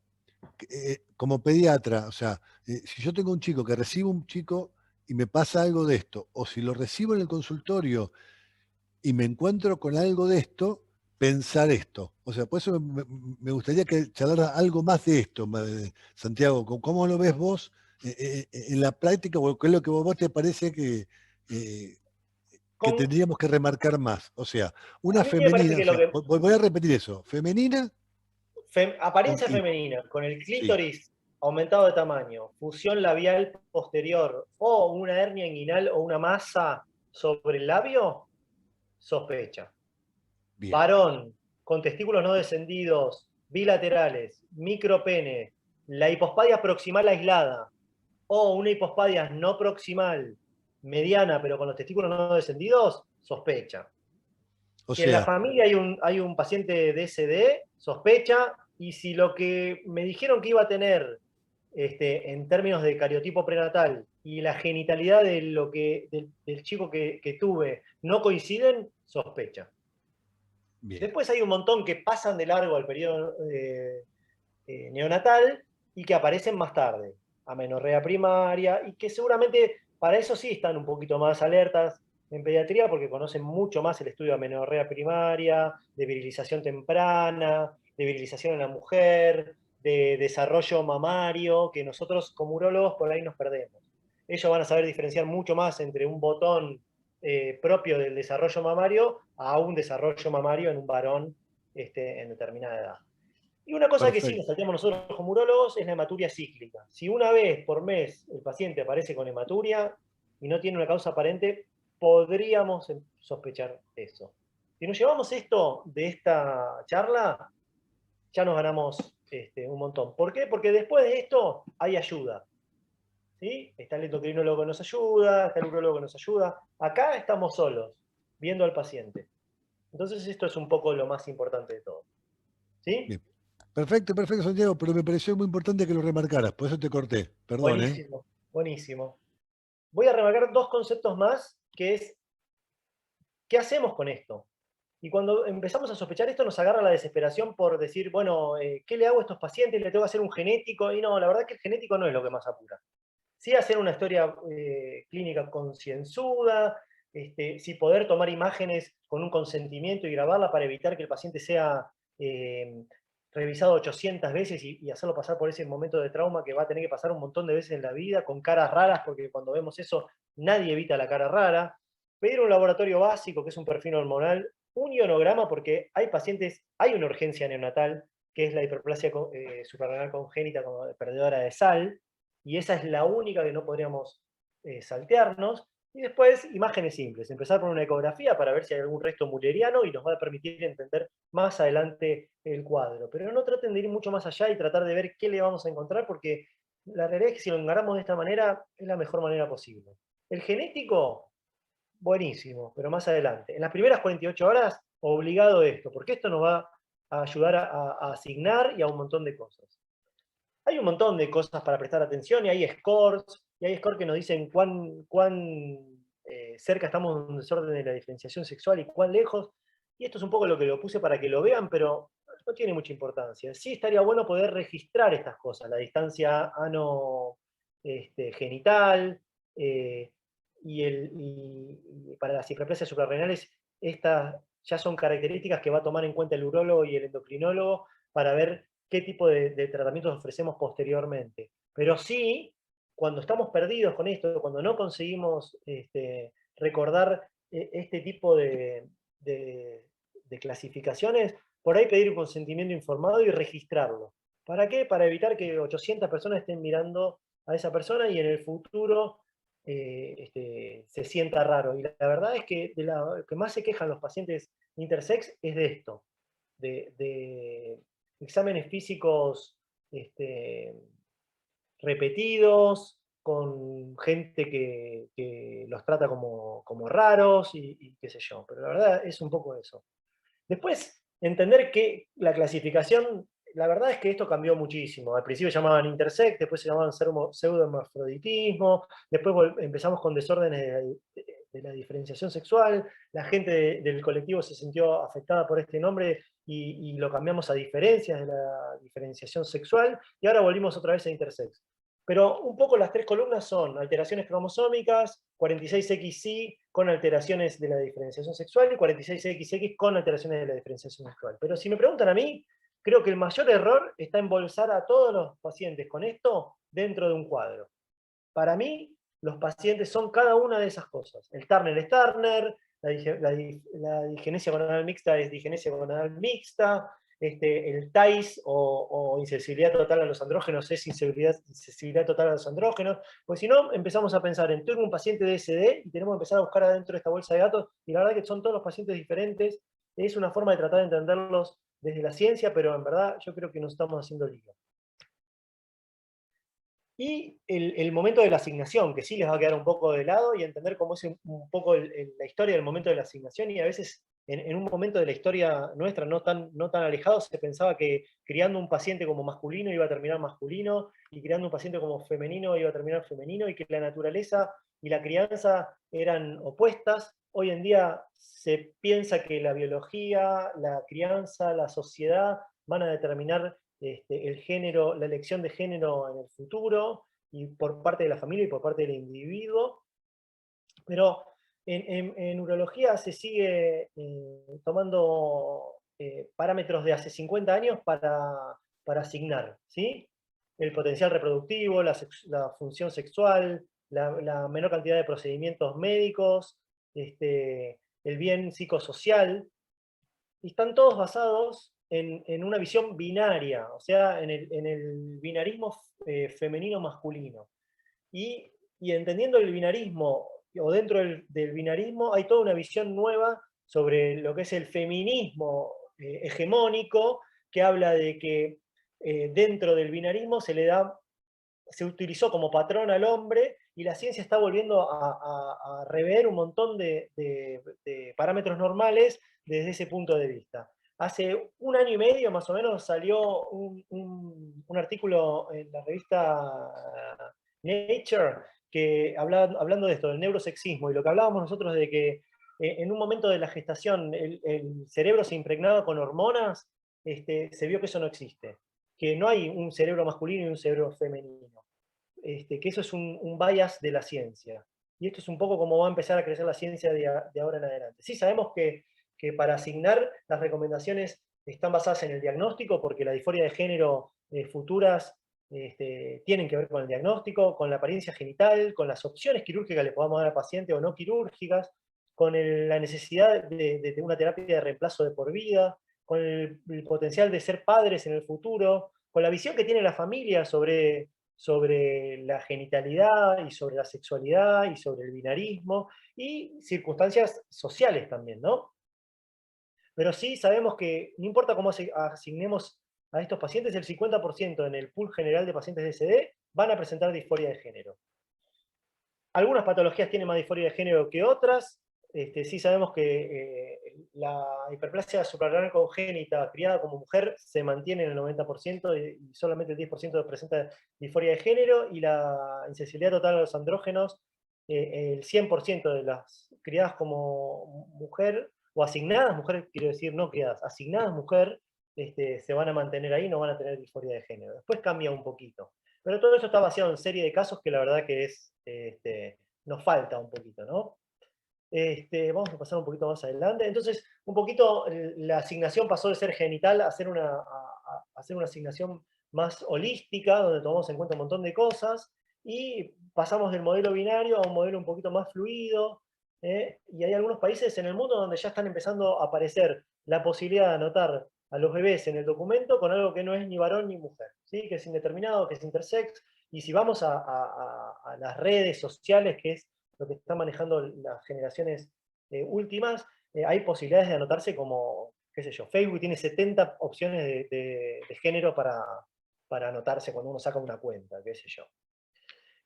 como pediatra, o sea, si yo tengo un chico que recibe un chico y me pasa algo de esto, o si lo recibo en el consultorio y me encuentro con algo de esto, pensar esto. O sea, por eso me gustaría que charlara algo más de esto, Santiago. ¿Cómo lo ves vos en la práctica? ¿O qué es lo que vos te parece que Con, tendríamos que remarcar más? O sea, a una mí me parece femenina, o que lo sea, que voy a repetir eso, femenina apariencia y femenina, con el sí, clítoris aumentado de tamaño, fusión labial posterior o una hernia inguinal o una masa sobre el labio, sospecha. bien. Varón con testículos no descendidos, bilaterales, micropene, la hipospadia proximal aislada o una hipospadia no proximal, mediana, pero con los testículos no descendidos, sospecha. O Si en la sea, familia hay un paciente DSD, sospecha, y si lo que me dijeron que iba a tener en términos de cariotipo prenatal y la genitalidad de del chico que tuve no coinciden, sospecha. bien. Después hay un montón que pasan de largo al periodo neonatal y que aparecen más tarde, amenorrea primaria, y que seguramente para eso sí están un poquito más alertas en pediatría porque conocen mucho más el estudio de amenorrea primaria, de virilización temprana, de virilización en la mujer, de desarrollo mamario, que nosotros como urólogos por ahí nos perdemos. Ellos van a saber diferenciar mucho más entre un botón propio del desarrollo mamario a un desarrollo mamario en un varón en determinada edad. Y una cosa que sí Perfecto. nos salteamos nosotros como urólogos es la hematuria cíclica. Si una vez por mes el paciente aparece con hematuria y no tiene una causa aparente, podríamos sospechar eso. Si nos llevamos esto de esta charla, ya nos ganamos un montón. ¿Por qué? Porque después de esto hay ayuda. ¿Sí? Está el endocrinólogo que nos ayuda, está el urólogo que nos ayuda. Acá estamos solos, viendo al paciente. Entonces esto es un poco lo más importante de todo. ¿Sí? Bien. Perfecto, perfecto, Santiago, pero me pareció muy importante que lo remarcaras, por eso te corté. Perdón, ¿eh? Buenísimo, buenísimo. Voy a remarcar dos conceptos más, que es, ¿qué hacemos con esto? Y cuando empezamos a sospechar esto nos agarra la desesperación por decir, bueno, ¿qué le hago a estos pacientes? ¿Le tengo que hacer un genético? Y no, la verdad que el genético no es lo que más apura. Sí hacer una historia clínica concienzuda, sí poder tomar imágenes con un consentimiento y grabarla para evitar que el paciente sea revisado 800 veces y hacerlo pasar por ese momento de trauma que va a tener que pasar un montón de veces en la vida, con caras raras, porque cuando vemos eso nadie evita la cara rara. Pedir un laboratorio básico, que es un perfil hormonal, un ionograma, porque hay pacientes, hay una urgencia neonatal, que es la hiperplasia suprarrenal congénita perdedora de sal, y esa es la única que no podríamos saltearnos. Y después, imágenes simples. Empezar por una ecografía para ver si hay algún resto mulleriano y nos va a permitir entender más adelante el cuadro. Pero no traten de ir mucho más allá y tratar de ver qué le vamos a encontrar, porque la realidad es que si lo encaramos de esta manera, es la mejor manera posible. El genético, buenísimo, pero más adelante. En las primeras 48 horas, obligado esto, porque esto nos va a ayudar a asignar y a un montón de cosas. Hay un montón de cosas para prestar atención y hay scores que nos dicen cuán cerca estamos de un desorden de la diferenciación sexual y cuán lejos. Y esto es un poco lo que lo puse para que lo vean, pero no tiene mucha importancia. Sí estaría bueno poder registrar estas cosas, la distancia ano-genital, y para las hiperplasias suprarrenales, estas ya son características que va a tomar en cuenta el urólogo y el endocrinólogo para ver qué tipo de tratamientos ofrecemos posteriormente. Pero sí, cuando estamos perdidos con esto, cuando no conseguimos recordar este tipo de clasificaciones, por ahí pedir un consentimiento informado y registrarlo. ¿Para qué? Para evitar que 800 personas estén mirando a esa persona y en el futuro se sienta raro. Y la verdad es que de lo que más se quejan los pacientes intersex es de esto, de exámenes físicos repetidos, con gente que los trata como raros y qué sé yo. Pero la verdad es un poco eso. Después, entender que la clasificación, la verdad es que esto cambió muchísimo. Al principio se llamaban intersex, después se llamaban pseudohermafroditismo, después empezamos con desórdenes de la diferenciación sexual, la gente del colectivo se sintió afectada por este nombre y lo cambiamos a diferencias de la diferenciación sexual, y ahora volvimos otra vez a intersex. Pero un poco las 3 columnas son alteraciones cromosómicas, 46XY con alteraciones de la diferenciación sexual y 46XX con alteraciones de la diferenciación sexual. Pero si me preguntan a mí, creo que el mayor error está en embolsar a todos los pacientes con esto dentro de un cuadro. Para mí, los pacientes son cada una de esas cosas. El Turner es Turner, la digenesia gonadal mixta es digenesia gonadal mixta, el TAIS o insensibilidad total a los andrógenos es insensibilidad total a los andrógenos, pues si no, empezamos a pensar en tengo un paciente de DSD y tenemos que empezar a buscar adentro de esta bolsa de datos, y la verdad que son todos los pacientes diferentes, es una forma de tratar de entenderlos desde la ciencia, pero en verdad yo creo que nos estamos haciendo lío. Y el momento de la asignación, que sí les va a quedar un poco de lado, y entender cómo es un poco la historia del momento de la asignación, y a veces en un momento de la historia nuestra no tan alejado se pensaba que criando un paciente como masculino iba a terminar masculino, y criando un paciente como femenino iba a terminar femenino, y que la naturaleza y la crianza eran opuestas. Hoy en día se piensa que la biología, la crianza, la sociedad van a determinar el género, la elección de género en el futuro, y por parte de la familia y por parte del individuo. Pero en urología se sigue tomando parámetros de hace 50 años para asignar, ¿sí? El potencial reproductivo, la función sexual, la menor cantidad de procedimientos médicos, el bien psicosocial, y están todos basados en una visión binaria, o sea, en el binarismo femenino-masculino. Y entendiendo el binarismo, o dentro del binarismo, hay toda una visión nueva sobre lo que es el feminismo hegemónico, que habla de que dentro del binarismo se utilizó como patrón al hombre, y la ciencia está volviendo a rever un montón de parámetros normales desde ese punto de vista. Hace 1 año y medio más o menos salió un artículo en la revista Nature que hablando de esto, del neurosexismo, y lo que hablábamos nosotros de que en un momento de la gestación el cerebro se impregnaba con hormonas, se vio que eso no existe, que no hay un cerebro masculino y un cerebro femenino, que eso es un bias de la ciencia. Y esto es un poco como va a empezar a crecer la ciencia de ahora en adelante. Sí, sabemos que para asignar las recomendaciones están basadas en el diagnóstico, porque la disforia de género futuras tienen que ver con el diagnóstico, con la apariencia genital, con las opciones quirúrgicas que le podamos dar al paciente o no quirúrgicas, con la necesidad de una terapia de reemplazo de por vida, con el potencial de ser padres en el futuro, con la visión que tiene la familia sobre la genitalidad y sobre la sexualidad y sobre el binarismo, y circunstancias sociales también, ¿no? Pero sí sabemos que no importa cómo asignemos a estos pacientes, el 50% en el pool general de pacientes de SD van a presentar disforia de género. Algunas patologías tienen más disforia de género que otras. Sí sabemos que la hiperplasia suprarrenal congénita criada como mujer se mantiene en el 90% y solamente el 10% presenta disforia de género, y la insensibilidad total a los andrógenos, el 100% de las criadas como mujer, o asignadas mujer, quiero decir, no criadas, asignadas mujer, se van a mantener ahí, no van a tener disforia de género. Después cambia un poquito. Pero todo eso está basado en serie de casos que la verdad que es, nos falta un poquito, ¿no? Vamos a pasar un poquito más adelante. Entonces, un poquito la asignación pasó de ser genital a hacer una asignación más holística, donde tomamos en cuenta un montón de cosas, y pasamos del modelo binario a un modelo un poquito más fluido, y hay algunos países en el mundo donde ya están empezando a aparecer la posibilidad de anotar a los bebés en el documento con algo que no es ni varón ni mujer, ¿sí? Que es indeterminado, que es intersex, y si vamos a las redes sociales, que es lo que están manejando las generaciones últimas, hay posibilidades de anotarse como, qué sé yo, Facebook tiene 70 opciones de género para anotarse cuando uno saca una cuenta, qué sé yo.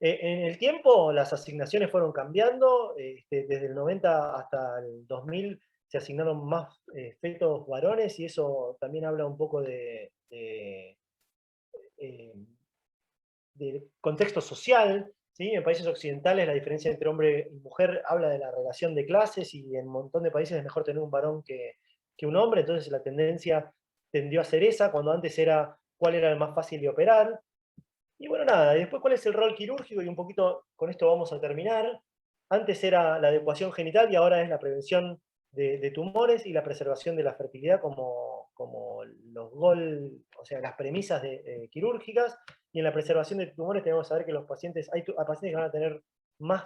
En el tiempo las asignaciones fueron cambiando, desde el 90 hasta el 2000 se asignaron más fetos varones, y eso también habla un poco de contexto social, ¿sí? En países occidentales la diferencia entre hombre y mujer habla de la relación de clases, y en un montón de países es mejor tener un varón que un hombre, entonces la tendencia tendió a ser esa, cuando antes era cuál era el más fácil de operar. Y bueno, nada, y después cuál es el rol quirúrgico, y un poquito con esto vamos a terminar. Antes era la adecuación genital y ahora es la prevención de tumores y la preservación de la fertilidad como los o sea, las premisas quirúrgicas. Y en la preservación de tumores tenemos que saber que los pacientes, hay pacientes que van a tener más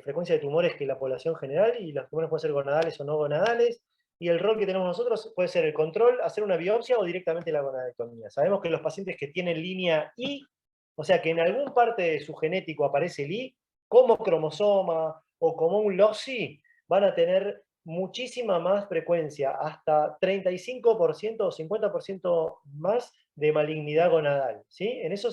frecuencia de tumores que la población general, y los tumores pueden ser gonadales o no gonadales, y el rol que tenemos nosotros puede ser el control, hacer una biopsia o directamente la gonadectomía. Sabemos que los pacientes que tienen línea I, o sea que en alguna parte de su genético aparece el I, como cromosoma o como un loci, van a tener muchísima más frecuencia, hasta 35% o 50% más de malignidad gonadal, ¿sí? En eso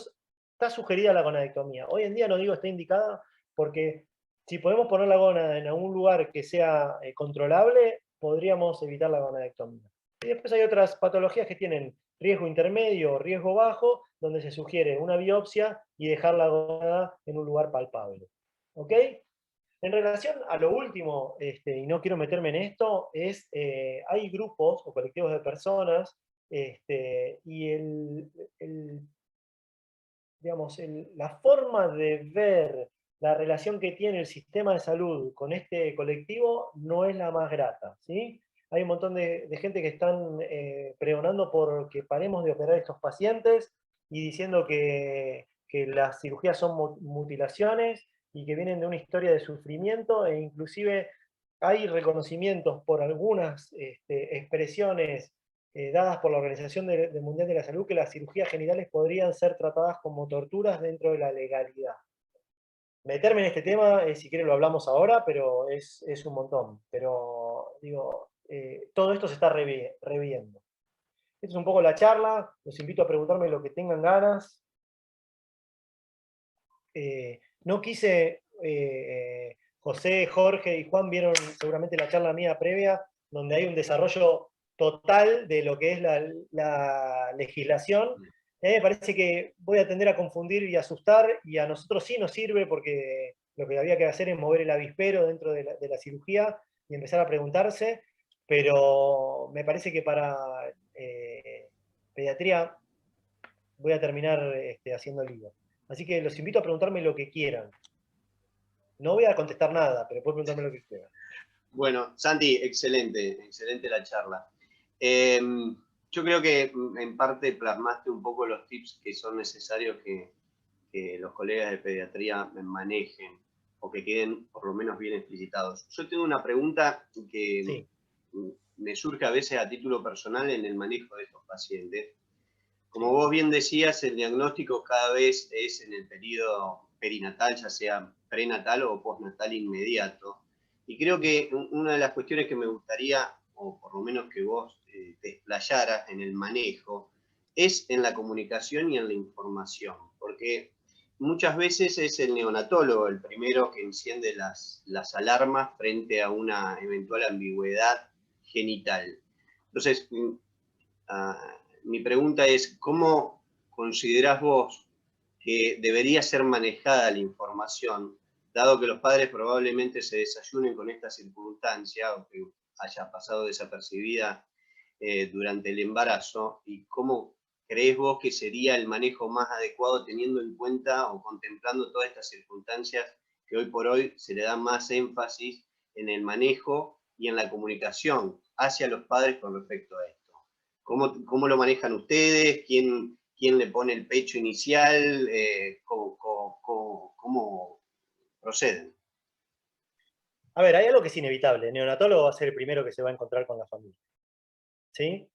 está sugerida la gonadectomía. Hoy en día no digo está indicada porque si podemos poner la gónada en algún lugar que sea controlable, podríamos evitar la gonadectomía. Y después hay otras patologías que tienen riesgo intermedio o riesgo bajo, donde se sugiere una biopsia y dejar la gónada en un lugar palpable. ¿Ok? En relación a lo último, y no quiero meterme en esto, hay grupos o colectivos de personas, y digamos, la forma de ver la relación que tiene el sistema de salud con este colectivo no es la más grata, ¿sí? Hay un montón de gente que están pregonando por que paremos de operar a estos pacientes y diciendo que las cirugías son mutilaciones y que vienen de una historia de sufrimiento, e inclusive hay reconocimientos por algunas expresiones dadas por la Organización Mundial de la Salud, que las cirugías genitales podrían ser tratadas como torturas dentro de la legalidad. Meterme en este tema, si quieren lo hablamos ahora, pero es un montón. Pero, digo, todo esto se está reviendo. Esta es un poco la charla, los invito a preguntarme lo que tengan ganas. No quise, José, Jorge y Juan vieron seguramente la charla mía previa, donde hay un desarrollo total de lo que es la legislación. Me parece que voy a tender a confundir y asustar, y a nosotros sí nos sirve, porque lo que había que hacer es mover el avispero dentro de la cirugía y empezar a preguntarse, pero me parece que para pediatría voy a terminar haciendo lío. Así que los invito a preguntarme lo que quieran. No voy a contestar nada, pero pueden preguntarme lo que quieran. Bueno, Santi, excelente la charla. Yo creo que en parte plasmaste un poco los tips que son necesarios que los colegas de pediatría manejen o que queden por lo menos bien explicitados. Yo tengo una pregunta que Sí. me surge a veces a título personal en el manejo de estos pacientes. Como vos bien decías, el diagnóstico cada vez es en el periodo perinatal, ya sea prenatal o postnatal inmediato. Y creo que una de las cuestiones que me gustaría, o por lo menos que vos te explayaras en el manejo, es en la comunicación y en la información. Porque muchas veces es el neonatólogo el primero que enciende las alarmas frente a una eventual ambigüedad genital. Entonces, mi pregunta es, ¿cómo considerás vos que debería ser manejada la información, dado que los padres probablemente se desayunen con esta circunstancia o que haya pasado desapercibida durante el embarazo? ¿Y cómo crees vos que sería el manejo más adecuado teniendo en cuenta o contemplando todas estas circunstancias que hoy por hoy se le da más énfasis en el manejo y en la comunicación hacia los padres con respecto a esto? ¿Cómo lo manejan ustedes? ¿Quién le pone el pecho inicial? ¿Cómo proceden? A ver, hay algo que es inevitable. El neonatólogo va a ser el primero que se va a encontrar con la familia. ¿Sí?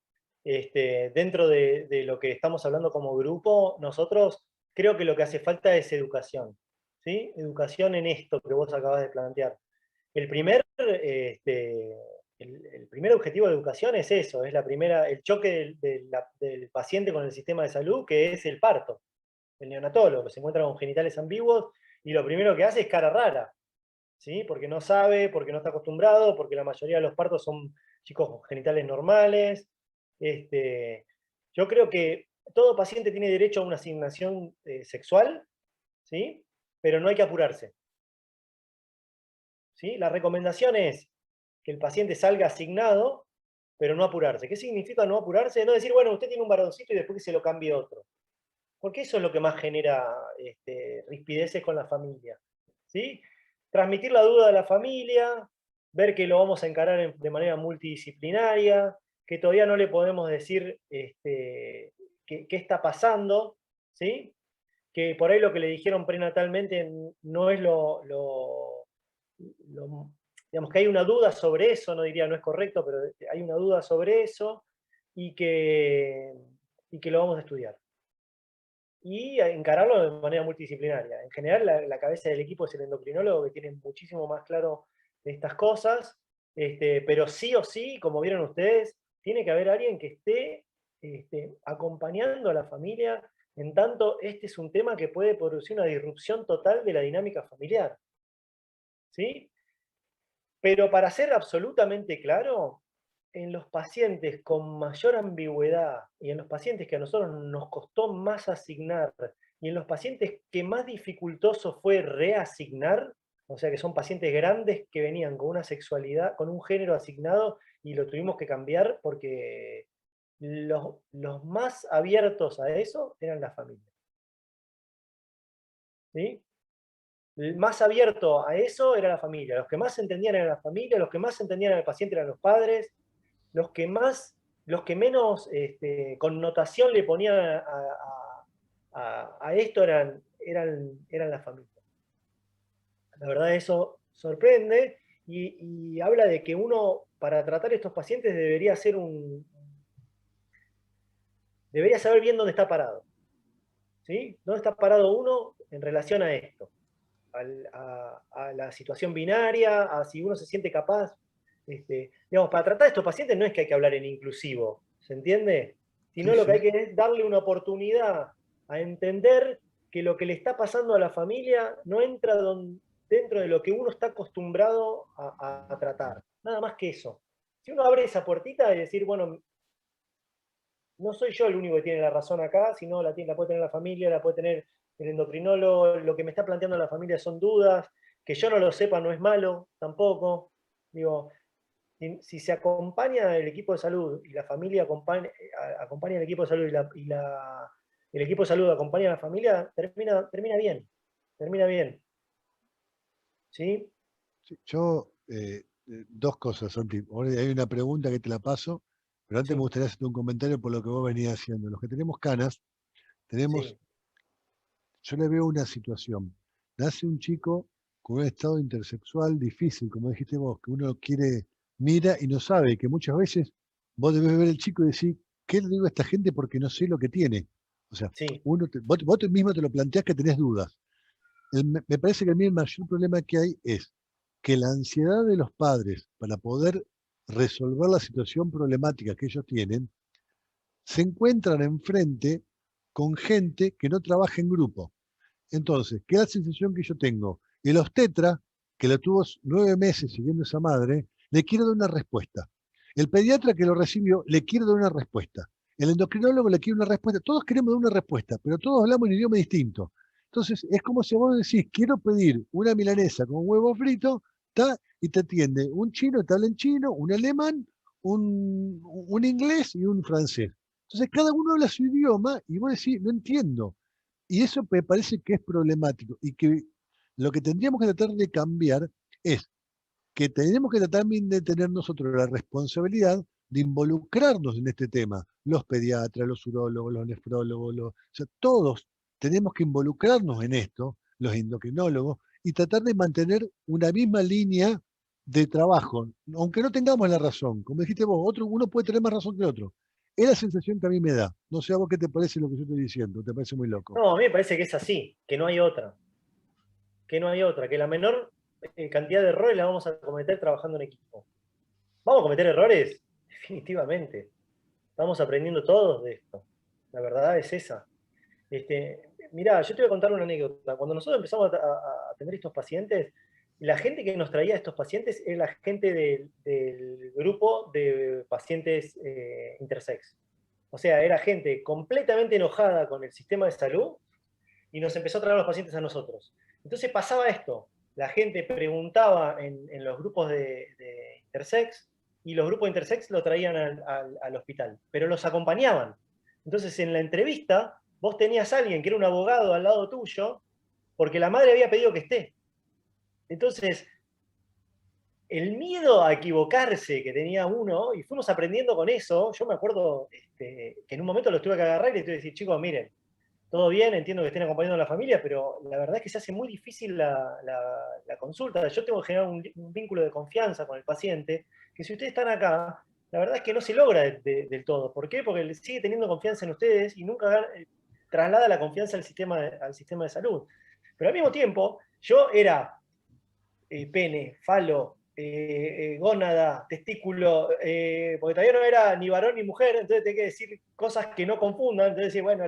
Dentro de lo que estamos hablando como grupo, nosotros creo que lo que hace falta es educación. ¿Sí? Educación en esto que vos acabas de plantear. El primer objetivo de educación es eso, es el choque del paciente con el sistema de salud, que es el parto. El neonatólogo que se encuentra con genitales ambiguos y lo primero que hace es cara rara, ¿sí? Porque no sabe, porque no está acostumbrado, porque la mayoría de los partos son chicos con genitales normales. Yo creo que todo paciente tiene derecho a una asignación sexual, ¿sí? Pero no hay que apurarse. ¿Sí? La recomendación es que el paciente salga asignado, pero no apurarse. ¿Qué significa no apurarse? No decir, bueno, usted tiene un varoncito y después que se lo cambie otro. porque eso es lo que más genera rispideces con la familia, ¿sí? Transmitir la duda a la familia, ver que lo vamos a encarar de manera multidisciplinaria, que todavía no le podemos decir qué está pasando, ¿sí? Que por ahí lo que le dijeron prenatalmente no es digamos que hay una duda sobre eso, no diría no es correcto, pero hay una duda sobre eso y que lo vamos a estudiar. Y a encararlo de manera multidisciplinaria. En general, la cabeza del equipo es el endocrinólogo, que tiene muchísimo más claro estas cosas, pero sí o sí, como vieron ustedes, tiene que haber alguien que esté acompañando a la familia, en tanto este es un tema que puede producir una disrupción total de la dinámica familiar. ¿Sí? Pero para ser absolutamente claro, en los pacientes con mayor ambigüedad y en los pacientes que a nosotros nos costó más asignar y en los pacientes que más dificultoso fue reasignar, o sea que son pacientes grandes que venían con una sexualidad, con un género asignado y lo tuvimos que cambiar porque los más abiertos a eso eran las familias. ¿Sí? El más abierto a eso era la familia. Los que más entendían eran la familia, los que más entendían al paciente eran los padres, los que menos connotación le ponían a esto eran la familia. La verdad eso sorprende y habla de que uno, para tratar estos pacientes, debería saber bien dónde está parado. ¿Sí? ¿Dónde está parado uno en relación a esto? A la situación binaria, a si uno se siente capaz. Digamos, para tratar a estos pacientes no es que hay que hablar en inclusivo, ¿se entiende? Sino Sí, lo que hay sí. que es darle una oportunidad a entender que lo que le está pasando a la familia no entra dentro de lo que uno está acostumbrado a tratar. Nada más que eso. Si uno abre esa puertita y decir, bueno, no soy yo el único que tiene la razón acá, sino la puede tener la familia, la puede tener el endocrinólogo, lo que me está planteando la familia son dudas, que yo no lo sepa no es malo tampoco. Digo, si se acompaña el equipo de salud y la familia acompaña al equipo de salud el equipo de salud acompaña a la familia, termina bien, termina bien. ¿Sí? Sí, yo, dos cosas, Santi. Ahora hay una pregunta que te la paso, pero antes me Sí, gustaría hacerte un comentario por lo que vos venías haciendo. Los que tenemos canas, tenemos, sí, yo le veo una situación. Nace un chico con un estado intersexual difícil, como dijiste vos, que uno quiere, mira y no sabe, que muchas veces vos debes ver al chico y decir, ¿qué le digo a esta gente porque no sé lo que tiene? O sea, sí, vos mismo te lo planteás que tenés dudas. Me parece que a mí el mayor problema que hay es que la ansiedad de los padres para poder resolver la situación problemática que ellos tienen, se encuentran enfrente con gente que no trabaja en grupo. Entonces, ¿qué es la sensación que yo tengo? El obstetra, que lo tuvo 9 meses siguiendo a esa madre, le quiere dar una respuesta. El pediatra que lo recibió le quiere dar una respuesta. El endocrinólogo le quiere una respuesta. Todos queremos dar una respuesta, pero todos hablamos en idioma distinto. Entonces, es como si vos decís, quiero pedir una milanesa con huevo frito, y te atiende un chino, te habla en chino, un alemán, un inglés y un francés. Entonces, cada uno habla su idioma y vos decís, no entiendo. Y eso me parece que es problemático y que lo que tendríamos que tratar de cambiar es que tenemos que tratar también de tener nosotros la responsabilidad de involucrarnos en este tema. Los pediatras, los urólogos, los nefrólogos, o sea, todos tenemos que involucrarnos en esto, los endocrinólogos, y tratar de mantener una misma línea de trabajo, aunque no tengamos la razón. Como dijiste vos, uno puede tener más razón que otro. Es la sensación que a mí me da. No sé a vos qué te parece lo que yo estoy diciendo, te parece muy loco. no, a mí me parece que es así, que no hay otra. Que la menor cantidad de errores la vamos a cometer trabajando en equipo. ¿Vamos a cometer errores? Definitivamente. Estamos aprendiendo todos de esto. La verdad es esa. Mirá, yo te voy a contar una anécdota. Cuando nosotros empezamos a atender estos pacientes, la gente que nos traía a estos pacientes era la gente del grupo de pacientes intersex. O sea, era gente completamente enojada con el sistema de salud y nos empezó a traer los pacientes a nosotros. Entonces pasaba esto, la gente preguntaba en los grupos de intersex y los grupos de intersex lo traían al hospital, pero los acompañaban. Entonces en la entrevista vos tenías a alguien que era un abogado al lado tuyo, porque la madre había pedido que esté. Entonces, el miedo a equivocarse que tenía uno, y fuimos aprendiendo con eso, yo me acuerdo que en un momento los tuve que agarrar y les tuve que decir, chicos, miren, todo bien, entiendo que estén acompañando a la familia, pero la verdad es que se hace muy difícil la consulta. Yo tengo que generar un vínculo de confianza con el paciente, que si ustedes están acá, la verdad es que no se logra del todo. ¿Por qué? Porque sigue teniendo confianza en ustedes y nunca traslada la confianza al sistema de salud. Pero al mismo tiempo, yo era pene, falo, gónada, testículo, porque todavía no era ni varón ni mujer, entonces tenés que decir cosas que no confundan, entonces decir, bueno,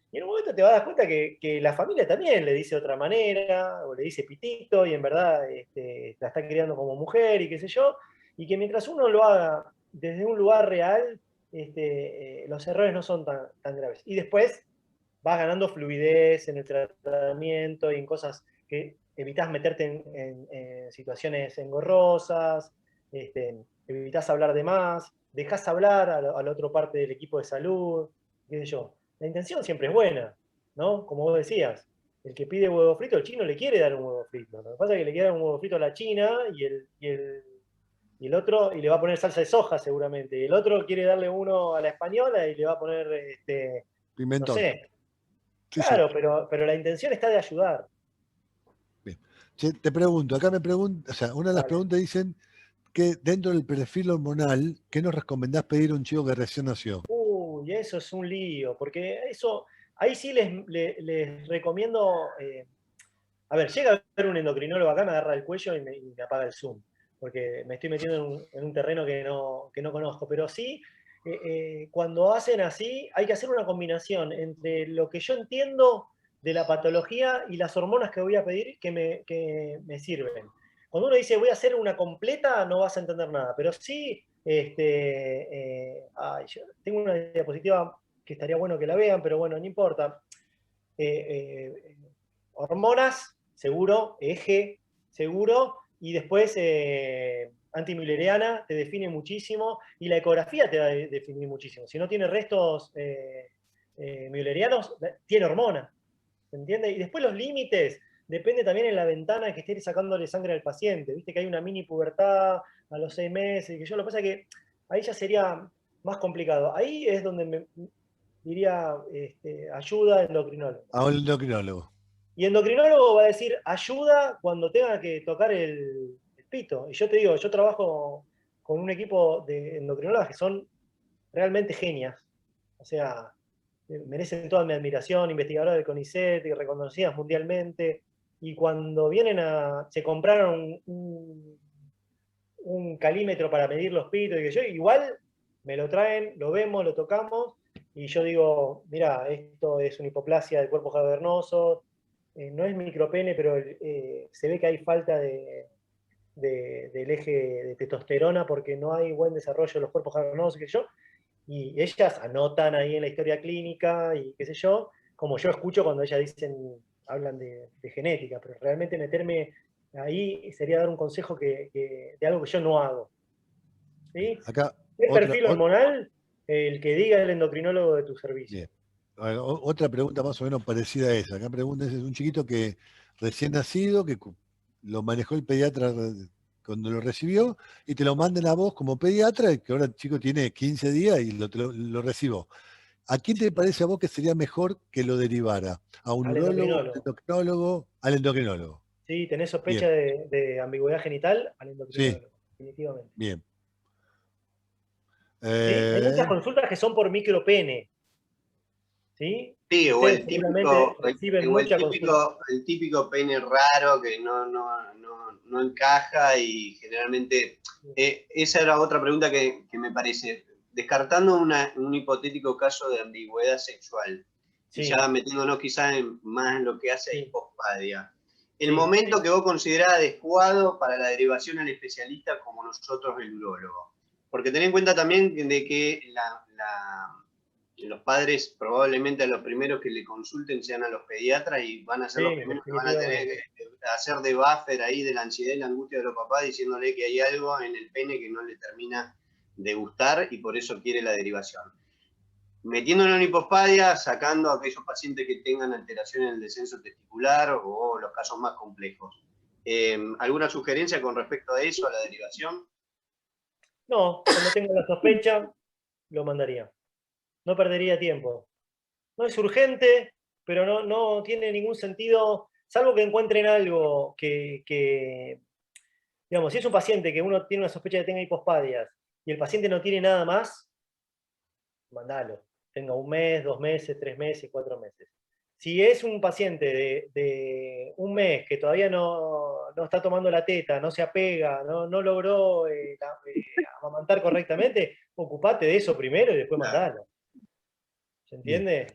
y en un momento te vas a dar cuenta que la familia también le dice de otra manera, o le dice pitito, y en verdad la está criando como mujer, y qué sé yo, y que mientras uno lo haga desde un lugar real, los errores no son tan graves. Y después vas ganando fluidez en el tratamiento y en cosas que evitas meterte en situaciones engorrosas, evitas hablar de más, dejas hablar a la otra parte del equipo de salud, qué sé yo. La intención siempre es buena, ¿no? Como vos decías, el que pide huevo frito, el chino le quiere dar un huevo frito. Lo que pasa es que le quiere dar un huevo frito a la china y el otro, y le va a poner salsa de soja seguramente. Y el otro quiere darle uno a la española y le va a poner, no Pimentón. sé. Sí, sí. Claro, pero la intención está de ayudar. Bien. Che, te pregunto, acá me pregunta, o sea, una de las Vale. preguntas dicen que dentro del perfil hormonal, ¿qué nos recomendás pedir a un chico que recién nació? Uy, eso es un lío, porque eso, ahí sí les recomiendo, a ver, llega a haber un endocrinólogo acá, me agarra el cuello y me apaga el Zoom, porque me estoy metiendo en un terreno que no conozco, pero sí, cuando hacen así, hay que hacer una combinación entre lo que yo entiendo de la patología y las hormonas que voy a pedir que me sirven. Cuando uno dice voy a hacer una completa, no vas a entender nada, pero sí, yo tengo una diapositiva que estaría bueno que la vean, pero bueno, no importa. Hormonas, seguro, eje, seguro, y después antimülleriana te define muchísimo, y la ecografía te va a definir muchísimo. Si no tiene restos müllerianos, tiene hormona, ¿se entiende? Y después los límites, depende también en la ventana que estés sacándole sangre al paciente. Viste que hay una mini pubertad a los 6 meses, y que yo lo que pasa es que ahí ya sería más complicado. Ahí es donde me diría ayuda endocrinólogo. A un endocrinólogo. Y endocrinólogo va a decir ayuda cuando tenga que tocar el pito. Y yo te digo, yo trabajo con un equipo de endocrinólogas que son realmente genias. O sea, merecen toda mi admiración, investigadoras del CONICET, y reconocidas mundialmente. Y cuando se compraron un calímetro para medir los pitos, y que yo igual me lo traen, lo vemos, lo tocamos, y yo digo, mira, esto es una hipoplasia del cuerpo cavernoso, no es micropene, pero se ve que hay falta del eje de testosterona porque no hay buen desarrollo de los cuerpos cavernosos, qué sé yo, y ellas anotan ahí en la historia clínica y qué sé yo, como yo escucho cuando ellas hablan de genética, pero realmente meterme ahí sería dar un consejo de algo que yo no hago. ¿Sí? Acá, ¿Qué otra, perfil hormonal? El que diga el endocrinólogo de tu servicio. bien. Otra pregunta más o menos parecida a esa. Acá pregunta es un chiquito que recién nacido, que lo manejó el pediatra cuando lo recibió, y te lo mandan a vos como pediatra, que ahora el chico tiene 15 días y lo recibo. ¿A quién te parece a vos que sería mejor que lo derivara? ¿A un Al urólogo, un endocrinólogo. endocrinólogo, al endocrinólogo? ¿Sí? ¿Tenés sospecha Bien, de ambigüedad genital? Al sí, endocrinólogo, definitivamente. bien. ¿Sí? Hay muchas Eh, consultas que son por micropene. ¿Sí? Sí, Ustedes seguramente reciben mucha consulta. el típico pene raro que no encaja y generalmente esa era otra pregunta que me parece. Descartando un hipotético caso de ambigüedad sexual y Sí, ya metiéndonos quizás más en lo que hace a sí, hipospadia, el sí. momento que vos considerás adecuado para la derivación al especialista como nosotros el urólogo. Porque ten en cuenta también de que los padres probablemente a los primeros que le consulten sean a los pediatras y van a ser Sí, los primeros que van a tener definitivamente. que hacer de buffer ahí de la ansiedad y la angustia de los papás diciéndole que hay algo en el pene que no le termina de gustar y por eso quiere la derivación. metiéndolo en hipospadia, sacando a aquellos pacientes que tengan alteración en el descenso testicular o los casos más complejos. ¿Alguna sugerencia con respecto a eso, a la derivación? No, cuando tengo la sospecha, lo mandaría. No perdería tiempo. No es urgente, pero no tiene ningún sentido, salvo que encuentren algo que, digamos, si es un paciente que uno tiene una sospecha de que tenga hipospadias y el paciente no tiene nada más, mandalo. Tenga 1 mes, 2 meses, 3 meses, 4 meses. Si es un paciente de 1 mes que todavía no está tomando la teta, no se apega, no logró amamantar correctamente, ocupate de eso primero y después mandalo. ¿Se entiende?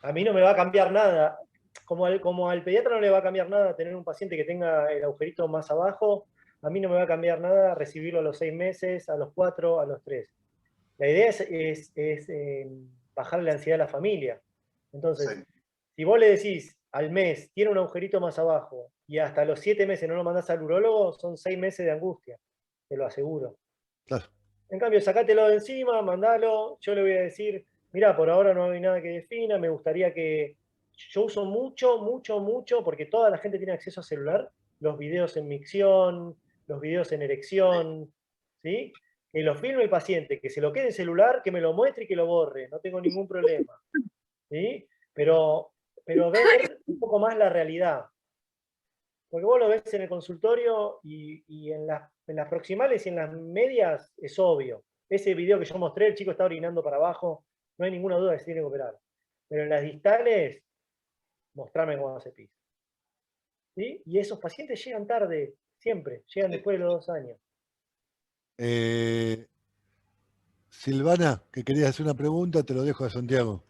A mí no me va a cambiar nada. Como al pediatra no le va a cambiar nada tener un paciente que tenga el agujerito más abajo, a mí no me va a cambiar nada recibirlo a los 6 meses, a los 4, a los 3. La idea es bajarle la ansiedad a la familia. Entonces, Sí. si vos le decís al mes, tiene un agujerito más abajo, y hasta los 7 meses no lo mandás al urólogo, son 6 meses de angustia, te lo aseguro. Claro. En cambio, sacátelo de encima, mandalo, yo le voy a decir, mirá, por ahora no hay nada que defina, me gustaría que... Yo uso mucho, porque toda la gente tiene acceso a celular, los videos en micción, los videos en erección, ¿sí? Que lo filme el paciente, que se lo quede en celular, que me lo muestre y que lo borre, no tengo ningún problema, ¿sí? Pero ver un poco más la realidad. Porque vos lo ves en el consultorio y en las proximales y en las medias es obvio. Ese video que yo mostré, el chico está orinando para abajo, no hay ninguna duda de que se tiene que operar. Pero en las distales, mostrame cómo hace pis. ¿Sí? Y esos pacientes llegan tarde, siempre, llegan después de los 2 años. Silvana, que querías hacer una pregunta, te lo dejo a Santiago.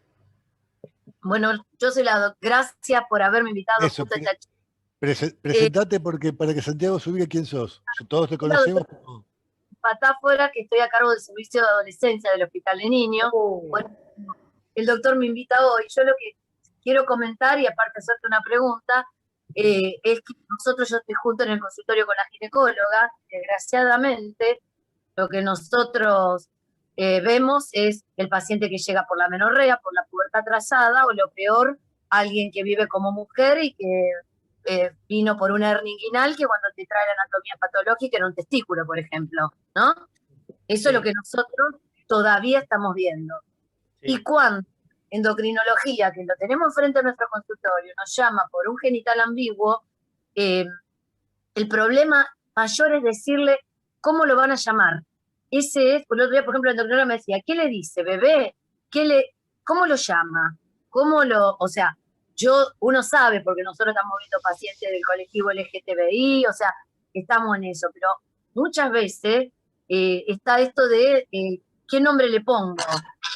Bueno, yo soy gracias por haberme invitado Eso, justo a esta presentate porque para que Santiago se ubique quién sos. Todos te conocemos. patáfora, que estoy a cargo del servicio de adolescencia del Hospital de Niños. Bueno, el doctor me invita hoy. Yo lo que quiero comentar, y aparte hacerte una pregunta, es que yo estoy junto en el consultorio con la ginecóloga. Desgraciadamente, lo que nosotros vemos es el paciente que llega por la menorrea, por la pubertad atrasada, o lo peor, alguien que vive como mujer y que vino por una hernia inguinal, que cuando te trae la anatomía patológica era un testículo, por ejemplo, ¿no? Eso es lo que nosotros todavía estamos viendo. Sí. Y cuando endocrinología, que lo tenemos frente a nuestro consultorio, nos llama por un genital ambiguo, el problema mayor es decirle cómo lo van a llamar. Ese es, por el otro día, por ejemplo, el endocrinólogo me decía, ¿qué le dice, bebé? ¿Cómo lo llama? O sea, uno sabe, porque nosotros estamos viendo pacientes del colectivo LGTBI, o sea, estamos en eso, pero muchas veces está esto de qué nombre le pongo,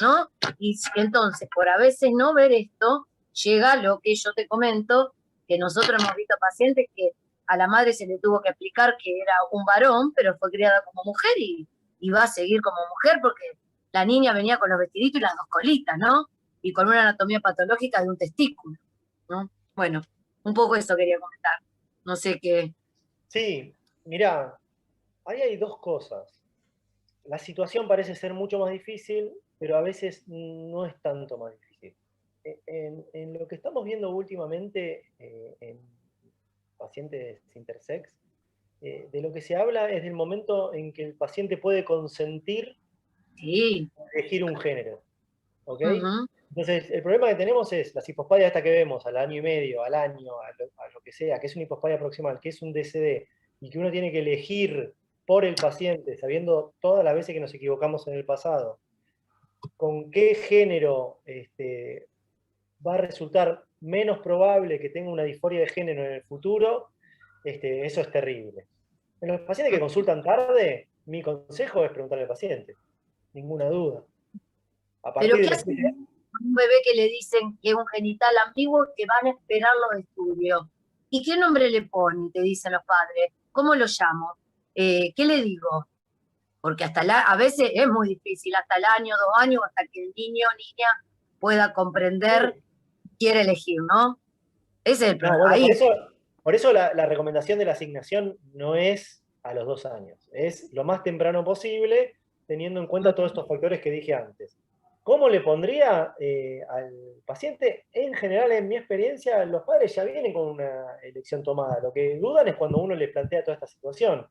¿no? Y entonces, por a veces no ver esto, llega lo que yo te comento, que nosotros hemos visto pacientes que a la madre se le tuvo que explicar que era un varón, pero fue criada como mujer y va a seguir como mujer porque la niña venía con los vestiditos y las 2 colitas, ¿no? Y con una anatomía patológica de un testículo, ¿no? Bueno, un poco eso quería comentar. No sé qué. Sí, mirá, ahí hay 2 cosas. La situación parece ser mucho más difícil, pero a veces no es tanto más difícil. En lo que estamos viendo últimamente en pacientes intersex, de lo que se habla es del momento en que el paciente puede consentir elegir un género. ¿Ok? Entonces, el problema que tenemos es las hipospadias esta que vemos al año y medio, al año, a lo que sea, que es una hipospadia proximal, que es un DCD, y que uno tiene que elegir por el paciente, sabiendo todas las veces que nos equivocamos en el pasado, con qué género va a resultar menos probable que tenga una disforia de género en el futuro, eso es terrible. En los pacientes que consultan tarde, mi consejo es preguntarle al paciente, ninguna duda. A partir ¿Pero qué hace un bebé que le dicen que es un genital ambiguo, que van a esperar los estudios? ¿Y qué nombre le ponen? Te dicen los padres. ¿Cómo lo llamo? ¿Qué le digo? Porque a veces es muy difícil, hasta el año, 2 años, hasta que el niño o niña pueda comprender, quiere elegir, ¿no? Ese es el problema. Bueno, por eso la recomendación de la asignación no es a los 2 años, es lo más temprano posible, teniendo en cuenta todos estos factores que dije antes. ¿Cómo le pondría al paciente? En general, en mi experiencia, los padres ya vienen con una elección tomada. Lo que dudan es cuando uno les plantea toda esta situación.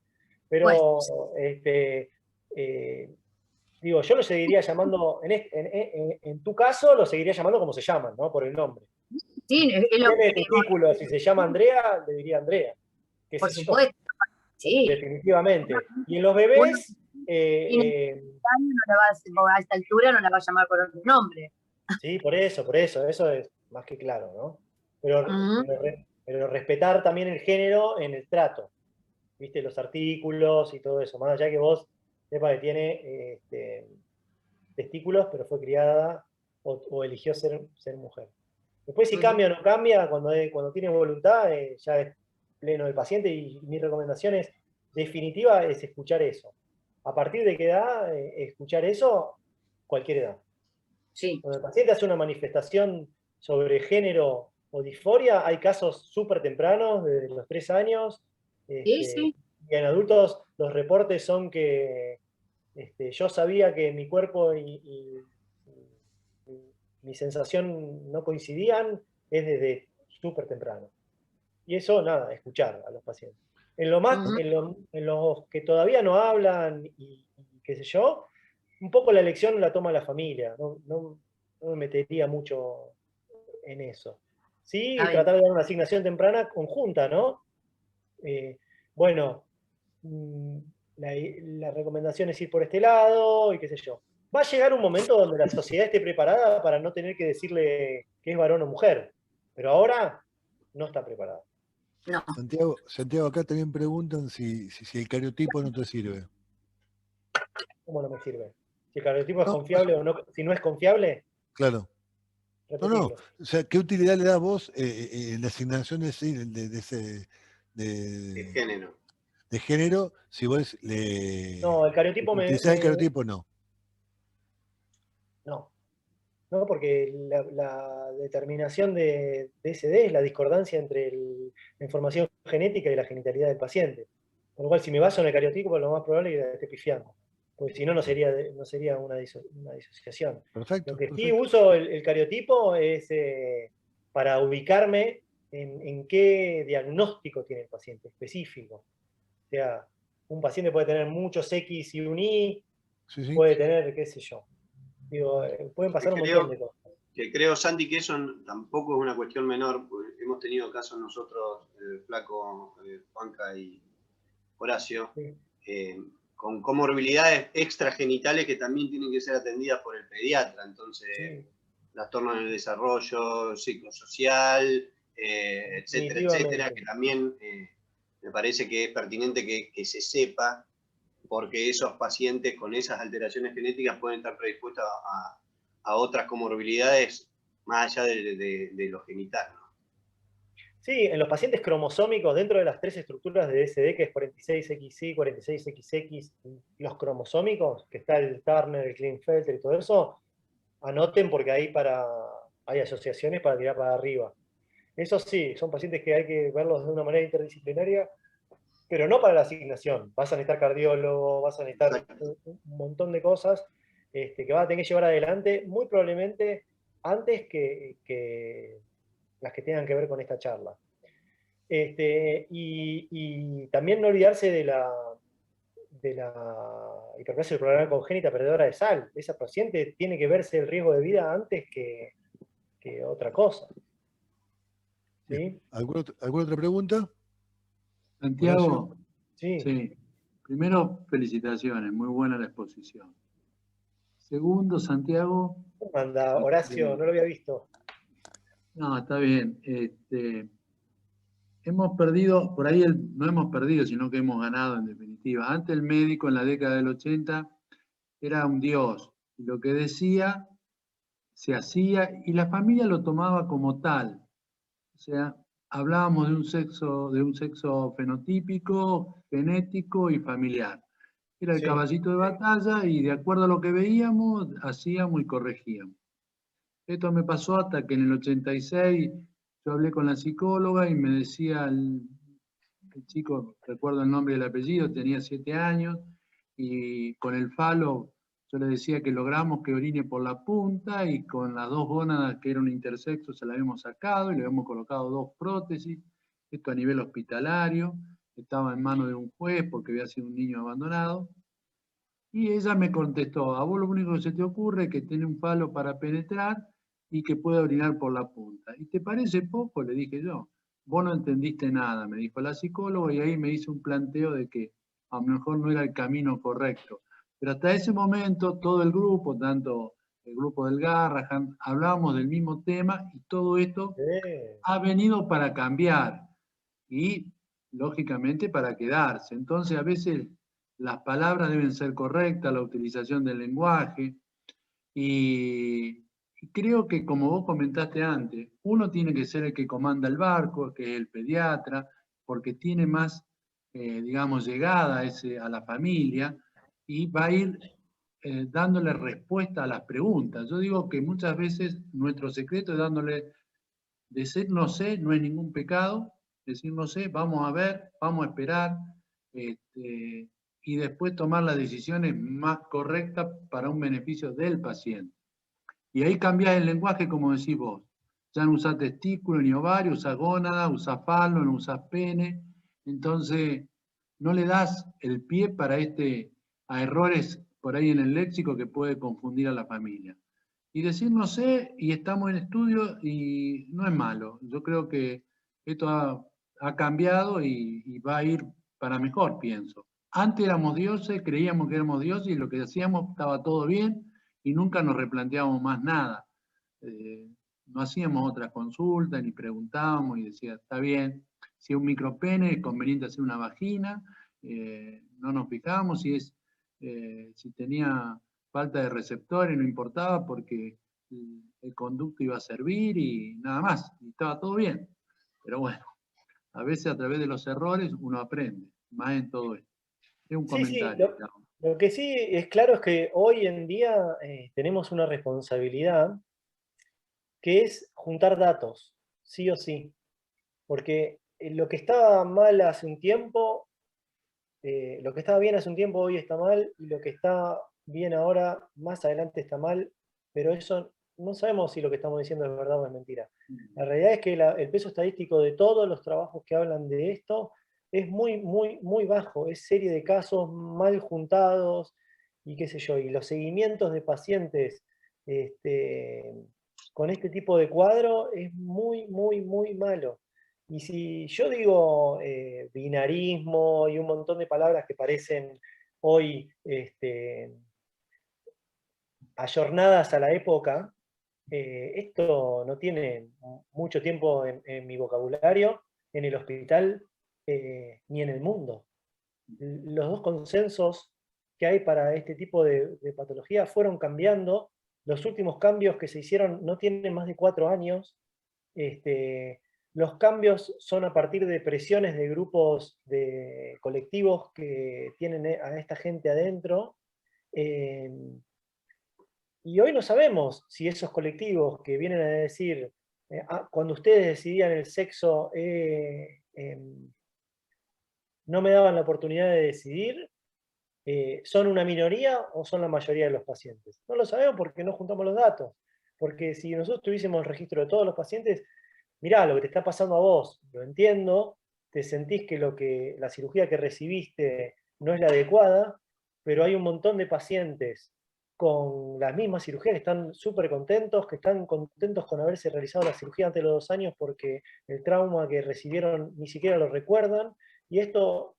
Pero, digo, yo lo seguiría llamando, en tu caso, lo seguiría llamando como se llaman, ¿no? Por el nombre. Sí, es lo Tiene que testículos, si se llama Andrea, le diría Andrea. ¿Qué por sé yo? supuesto, sí. Definitivamente. Y en los Uno bebés, tiene años no la va, a esta altura no la va a llamar por otro nombre. sí, por eso es más que claro, ¿no? Pero, Ujú. pero respetar también el género en el trato, ¿viste? Los artículos y todo eso, más allá que vos sepa que tiene testículos, pero fue criada o eligió ser mujer. Después si cambia o no cambia, cuando tiene voluntad, ya es pleno del paciente y mi recomendación es definitiva es escuchar eso. ¿A partir de qué edad escuchar eso? Cualquier edad. Sí, Cuando el paciente hace una manifestación sobre género o disforia, hay casos súper tempranos, desde los 3 años, sí, sí. y en adultos los reportes son que yo sabía que mi cuerpo y mi sensación no coincidían, es desde súper temprano. Y eso, nada, escuchar a los pacientes. Ujú. En los que todavía no hablan y qué sé yo, un poco la elección la toma la familia. No me metería mucho en eso. Sí, Está bien. tratar de dar una asignación temprana conjunta, ¿no? Eh, bueno, mm, la recomendación es ir por este lado y qué sé yo. Va a llegar un momento donde la sociedad esté preparada para no tener que decirle que es varón o mujer, pero ahora no está preparada. No. Santiago, acá también preguntan si el cariotipo no te sirve. ¿Cómo no me sirve? Si el cariotipo es No, confiable o no, si no es confiable, claro. No. repetirlo. O sea, ¿qué utilidad le das vos en la asignación De de, género. de género si vos No, el le cariotipo utilizás el cariotipo? No. no, no, porque la determinación de DSD es la discordancia entre la información genética y la genitalidad del paciente. Con lo cual, si me baso en el cariotipo, lo más probable es que la esté pifiando. Porque si no, no sería una disociación. Lo Perfecto, que sí perfecto. uso el cariotipo es para ubicarme en qué diagnóstico tiene el paciente específico. O sea, un paciente puede tener muchos X y un Y, Sí, sí. puede tener, qué sé yo. Digo, pueden pasar un montón de cosas. Que creo, Santi, que eso tampoco es una cuestión menor, porque hemos tenido casos nosotros, Flaco, Juanca y Horacio, Sí. con comorbilidades extragenitales que también tienen que ser atendidas por el pediatra. Entonces, Sí. trastornos en el desarrollo psicosocial, etcétera, etcétera, que también me parece que es pertinente que se sepa, porque esos pacientes con esas alteraciones genéticas pueden estar predispuestos a otras comorbilidades más allá de lo genital, ¿no? Sí, en los pacientes cromosómicos, dentro de las 3 estructuras de DSD, que es 46XY, 46XX, los cromosómicos, que está el Turner, el Klinefelter y todo eso, anoten porque hay asociaciones para tirar para arriba. Eso sí, son pacientes que hay que verlos de una manera interdisciplinaria, pero no para la asignación. Vas a necesitar cardiólogo, vas a necesitar un montón de cosas que vas a tener que llevar adelante, muy probablemente antes que las que tengan que ver con esta charla. Y también no olvidarse de la hiperplasia cerebral congénita perdedora de sal. Esa paciente tiene que verse el riesgo de vida antes que otra cosa. ¿Sí? ¿Alguna otra pregunta? Horacio. Santiago, Sí. sí. Primero, felicitaciones, muy buena la exposición. Segundo, Santiago. ¿Cómo anda, Horacio? No lo había visto. No, está bien. Hemos perdido, por ahí no hemos perdido, sino que hemos ganado en definitiva. Antes el médico en la década del 80 era un dios. Y lo que decía se hacía y la familia lo tomaba como tal. O sea, hablábamos de un sexo fenotípico, genético y familiar. Era el Sí. caballito de batalla y de acuerdo a lo que veíamos, hacíamos y corregíamos. Esto me pasó hasta que en el 86 yo hablé con la psicóloga y me decía el chico, recuerdo el nombre y el apellido, tenía 7 años y con el falo Yo le decía que logramos que orine por la punta y con las 2 gónadas que era un intersexo se la habíamos sacado y le habíamos colocado 2 prótesis. Esto a nivel hospitalario. Estaba en manos de un juez porque había sido un niño abandonado. Y ella me contestó, a vos lo único que se te ocurre es que tiene un palo para penetrar y que puede orinar por la punta. ¿Y te parece poco? Le dije yo. Vos no entendiste nada, me dijo la psicóloga, y ahí me hizo un planteo de que a lo mejor no era el camino correcto. Pero hasta ese momento todo el grupo, tanto el grupo del Garrahan, hablábamos del mismo tema y todo esto ha venido para cambiar y, lógicamente, para quedarse. Entonces, a veces las palabras deben ser correctas, la utilización del lenguaje, y creo que, como vos comentaste antes, uno tiene que ser el que comanda el barco, que es el pediatra, porque tiene más, digamos, llegada a la familia y va a ir dándole respuesta a las preguntas. Yo digo que muchas veces nuestro secreto es decir no sé, no es ningún pecado, decir no sé, vamos a ver, vamos a esperar, y después tomar las decisiones más correctas para un beneficio del paciente. Y ahí cambiás el lenguaje, como decís vos. Ya no usás testículo ni ovario, usás gónada, usás falo, no usás pene. Entonces, no le das el pie para a errores por ahí en el léxico que puede confundir a la familia. Y decir no sé, y estamos en estudio, y no es malo. Yo creo que esto ha cambiado y va a ir para mejor, pienso. Antes éramos dioses, creíamos que éramos dioses y lo que hacíamos estaba todo bien y nunca nos replanteábamos más nada. No hacíamos otras consultas ni preguntábamos y decía, está bien, si es un micropene es conveniente hacer una vagina, no nos fijábamos si tenía falta de receptores, no importaba porque el conducto iba a servir y nada más, y estaba todo bien. Pero bueno, a veces a través de los errores uno aprende, más en todo esto. Es un comentario. Sí, lo que sí es claro es que hoy en día tenemos una responsabilidad que es juntar datos, sí o sí. Porque lo que estaba mal hace un tiempo, lo que estaba bien hace un tiempo hoy está mal, y lo que está bien ahora más adelante está mal, pero eso no sabemos si lo que estamos diciendo es verdad o es mentira. La realidad es que el peso estadístico de todos los trabajos que hablan de esto es muy, muy, muy bajo, es serie de casos mal juntados y qué sé yo, y los seguimientos de pacientes con este tipo de cuadro es muy, muy, muy malo. Y si yo digo binarismo y un montón de palabras que parecen hoy ayornadas a la época, esto no tiene mucho tiempo en mi vocabulario, en el hospital, ni en el mundo. Los 2 consensos que hay para este tipo de patología fueron cambiando. Los últimos cambios que se hicieron no tienen más de 4 años. Los cambios son a partir de presiones de grupos de colectivos que tienen a esta gente adentro. Y hoy no sabemos si esos colectivos que vienen a decir, cuando ustedes decidían el sexo, no me daban la oportunidad de decidir, ¿son una minoría o son la mayoría de los pacientes? No lo sabemos porque no juntamos los datos. Porque si nosotros tuviésemos el registro de todos los pacientes, mirá, lo que te está pasando a vos, lo entiendo, te sentís que la cirugía que recibiste no es la adecuada, pero hay un montón de pacientes con las mismas cirugías que están súper contentos, que están contentos con haberse realizado la cirugía antes de los 2 años porque el trauma que recibieron ni siquiera lo recuerdan, y esto,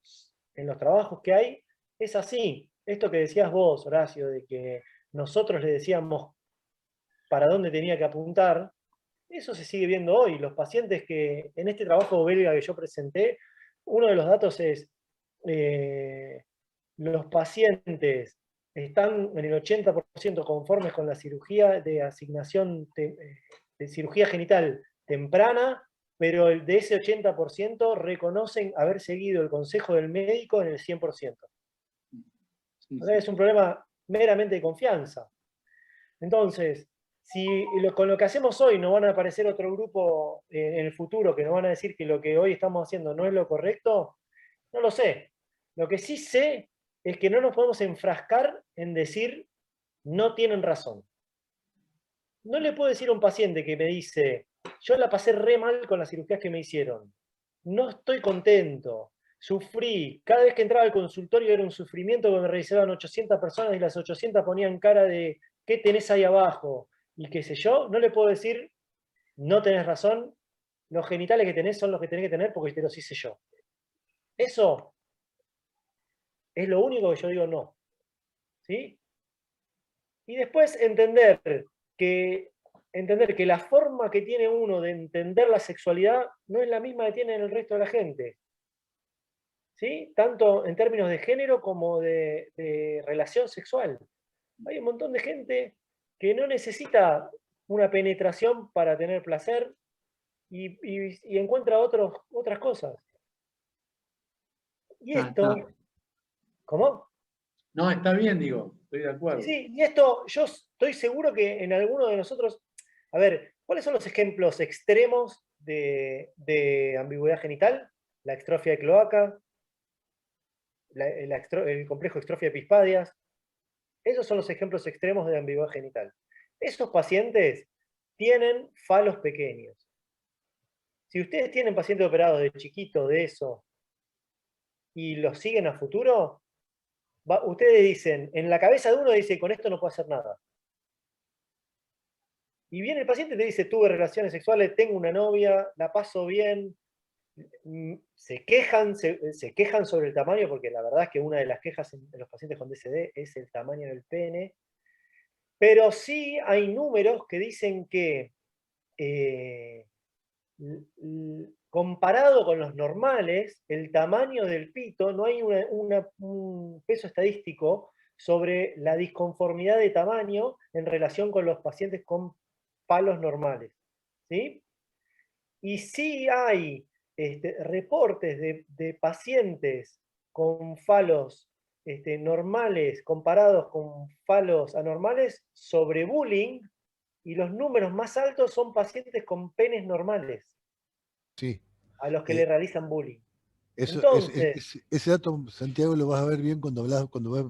en los trabajos que hay, es así. Esto que decías vos, Horacio, de que nosotros le decíamos para dónde tenía que apuntar, eso se sigue viendo hoy. Los pacientes que, en este trabajo belga que yo presenté, uno de los datos es, los pacientes están en el 80% conformes con la cirugía de asignación de cirugía genital temprana, pero de ese 80% reconocen haber seguido el consejo del médico en el 100%. O sea, es un problema meramente de confianza. Entonces, si con lo que hacemos hoy nos van a aparecer otro grupo en el futuro que nos van a decir que lo que hoy estamos haciendo no es lo correcto, no lo sé. Lo que sí sé es que no nos podemos enfrascar en decir no tienen razón. No le puedo decir a un paciente que me dice, yo la pasé re mal con las cirugías que me hicieron, no estoy contento, sufrí, cada vez que entraba al consultorio era un sufrimiento porque me revisaban 800 personas y las 800 ponían cara de, ¿qué tenés ahí abajo? Y qué sé yo, no le puedo decir, no tenés razón, los genitales que tenés son los que tenés que tener porque te los hice yo. Eso es lo único que yo digo no. ¿Sí? Y después entender que la forma que tiene uno de entender la sexualidad no es la misma que tiene el resto de la gente. ¿Sí? Tanto en términos de género como de relación sexual. Hay un montón de gente que no necesita una penetración para tener placer y encuentra otras cosas. Y esto, ¿cómo? No, está bien, digo, estoy de acuerdo. Sí, y esto yo estoy seguro que en alguno de nosotros, a ver, ¿cuáles son los ejemplos extremos de ambigüedad genital? La extrofia de cloaca, el complejo extrofia epispadias. Esos son los ejemplos extremos de ambigüedad genital. Esos pacientes tienen falos pequeños. Si ustedes tienen pacientes operados de chiquitos de eso y los siguen a futuro, ustedes dicen, en la cabeza de uno dice, con esto no puedo hacer nada. Y viene el paciente y te dice, tuve relaciones sexuales, tengo una novia, la paso bien. Se quejan sobre el tamaño, porque la verdad es que una de las quejas en los pacientes con DSD es el tamaño del pene. Pero sí hay números que dicen que comparado con los normales, el tamaño del pito, no hay un peso estadístico sobre la disconformidad de tamaño en relación con los pacientes con palos normales. ¿Sí? Y sí hay reportes de pacientes con falos normales comparados con falos anormales sobre bullying, y los números más altos son pacientes con penes normales. Sí. A los que le realizan bullying. Eso, Entonces, ese dato, Santiago, lo vas a ver bien cuando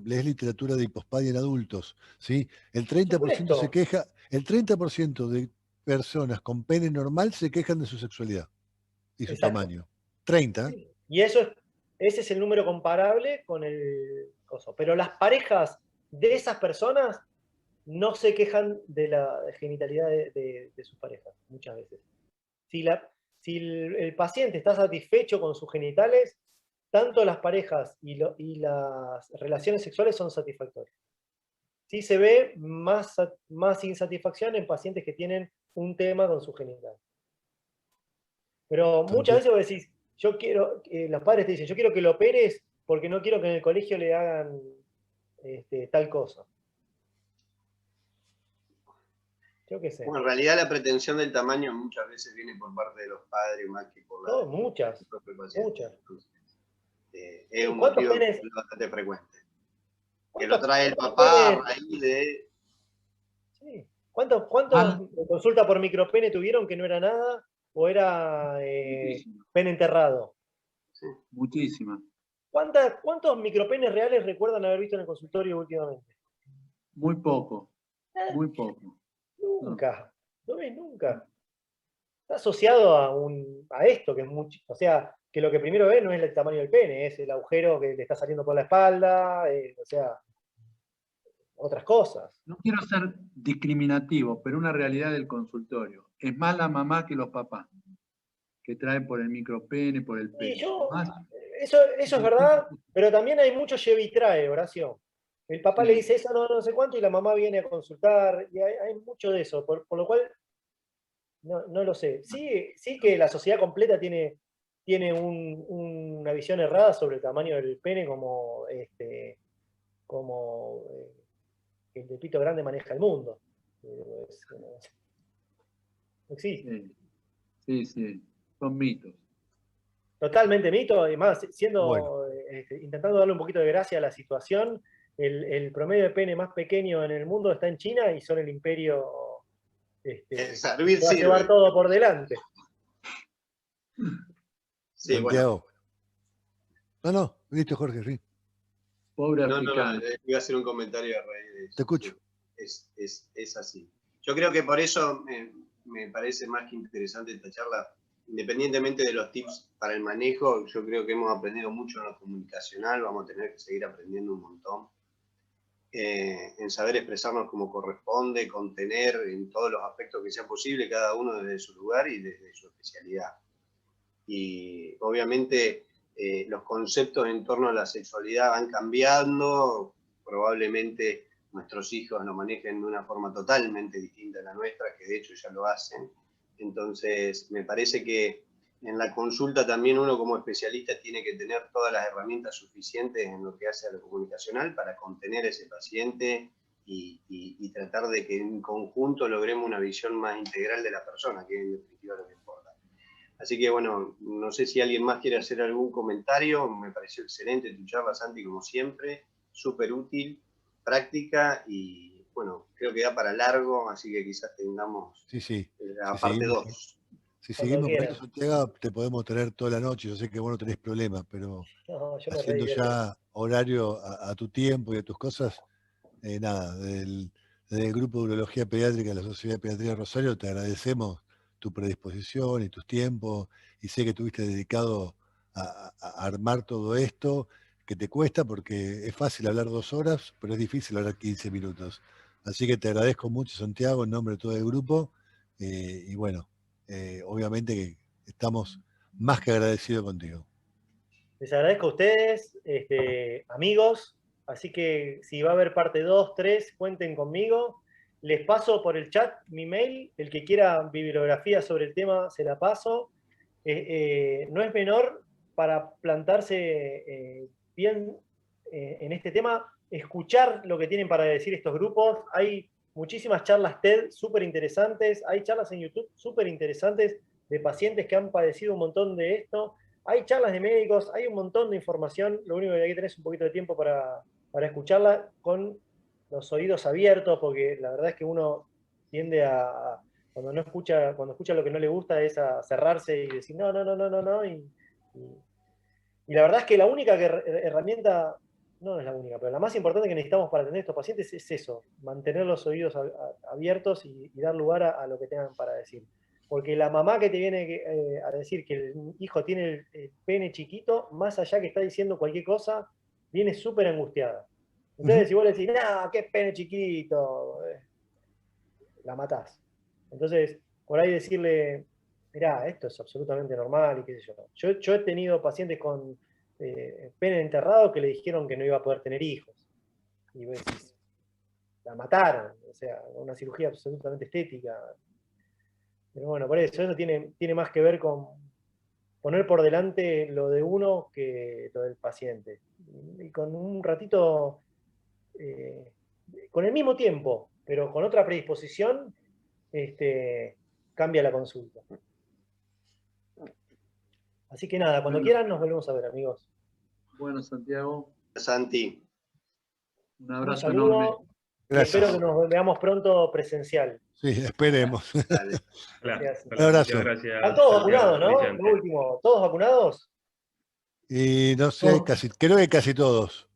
lees literatura de hipospadia en adultos. ¿Sí? El 30% se queja, el 30% de personas con pene normal se quejan de su sexualidad y su tamaño. 30. Sí. Y ese es el número comparable con el coso. Pero las parejas de esas personas no se quejan de la genitalidad de sus parejas, muchas veces. Si el paciente está satisfecho con sus genitales, tanto las parejas y las relaciones sexuales son satisfactorias. Sí se ve más insatisfacción en pacientes que tienen un tema con su genital. Pero muchas veces vos decís, yo quiero, los padres te dicen, yo quiero que lo operes porque no quiero que en el colegio le hagan tal cosa. Yo qué sé. Bueno, en realidad la pretensión del tamaño muchas veces viene por parte de los padres más que por la muchas. Entonces, es un motivo bastante frecuente. Que lo trae el papá a raíz de... Sí. ¿Cuántos consultas por micropene tuvieron que no era nada o era pene enterrado? Sí. Muchísimas. ¿Cuántos micropenes reales recuerdan haber visto en el consultorio últimamente? Muy poco. Muy poco. Nunca. No ves nunca. Está asociado a esto, que es mucho. O sea, que lo que primero ves no es el tamaño del pene, es el agujero que le está saliendo por la espalda, o sea, otras cosas. No quiero ser discriminativo, pero una realidad del consultorio. Es más la mamá que los papás, que traen por el micropene, por el pene. Eso es verdad, pero también hay mucho lleve y trae, Horacio. El papá le dice eso, no sé cuánto, y la mamá viene a consultar, y hay mucho de eso, por lo cual no lo sé. Sí que la sociedad completa tiene una visión errada sobre el tamaño del pene como el de pito grande maneja el mundo. No existe. Sí, son mitos. Totalmente mito, además, intentando darle un poquito de gracia a la situación, el promedio de pene más pequeño en el mundo está en China y son el imperio que va a llevar todo por delante. Sí, Santiago. Bueno. No, listo, Jorge, sí. Pobre africano. No, iba a hacer un comentario a raíz de eso. Te escucho. es así. Yo creo que por eso me parece más que interesante esta charla, independientemente de los tips para el manejo. Yo creo que hemos aprendido mucho en lo comunicacional, vamos a tener que seguir aprendiendo un montón. En saber expresarnos como corresponde, contener en todos los aspectos que sea posible, cada uno desde su lugar y desde su especialidad. Y obviamente los conceptos en torno a la sexualidad van cambiando, probablemente nuestros hijos lo manejen de una forma totalmente distinta a la nuestra, que de hecho ya lo hacen. Entonces me parece que en la consulta también uno como especialista tiene que tener todas las herramientas suficientes en lo que hace a lo comunicacional para contener a ese paciente y tratar de que en conjunto logremos una visión más integral de la persona, que en definitiva es lo que importa. Así que bueno, no sé si alguien más quiere hacer algún comentario. Me pareció excelente tu charla, Santi, como siempre, súper útil, práctica y bueno, creo que da para largo, así que quizás tengamos la parte 2. Si seguimos con esto, Santiago, te podemos tener toda la noche. Yo sé que vos no tenés problemas, pero haciendo ya horario a tu tiempo y a tus cosas, nada, desde el Grupo de Urología Pediátrica de la Sociedad de Pediatría Rosario, te agradecemos tu predisposición y tus tiempos, y sé que estuviste dedicado a armar todo esto, que te cuesta porque es fácil hablar 2 horas, pero es difícil hablar 15 minutos. Así que te agradezco mucho, Santiago, en nombre de todo el grupo, y bueno, obviamente que estamos más que agradecidos contigo. Les agradezco a ustedes, amigos, así que si va a haber parte 2, 3, cuenten conmigo. Les paso por el chat mi mail, el que quiera bibliografía sobre el tema se la paso. No es menor para plantarse bien en este tema, escuchar lo que tienen para decir estos grupos. Hay muchísimas charlas TED súper interesantes, hay charlas en YouTube súper interesantes de pacientes que han padecido un montón de esto. Hay charlas de médicos, hay un montón de información. Lo único que hay que tener es un poquito de tiempo para escucharla con los oídos abiertos, porque la verdad es que uno tiende a, cuando escucha lo que no le gusta, es a cerrarse y decir no. Y la verdad es que la única herramienta, no es la única, pero la más importante que necesitamos para atender a estos pacientes es eso, mantener los oídos abiertos y dar lugar a lo que tengan para decir. Porque la mamá que te viene a decir que el hijo tiene el pene chiquito, más allá que está diciendo cualquier cosa, viene súper angustiada. Entonces, si vos le decís, no, qué pene chiquito, la matás. Entonces, por ahí decirle, mirá, esto es absolutamente normal y qué sé yo. Yo he tenido pacientes con pene enterrado que le dijeron que no iba a poder tener hijos. Y vos decís, la mataron, o sea, una cirugía absolutamente estética. Pero bueno, por eso tiene más que ver con poner por delante lo de uno que lo del paciente. Y con un ratito, con el mismo tiempo, pero con otra predisposición, cambia la consulta. Así que nada, cuando quieran nos volvemos a ver, amigos. Bueno, Santiago. Santi. Un abrazo enorme. Gracias. Espero que nos veamos pronto presencial. Sí, esperemos. Dale. Un abrazo. Están todos vacunados, ¿no? Lo último, ¿todos vacunados? Y no sé, creo que casi todos.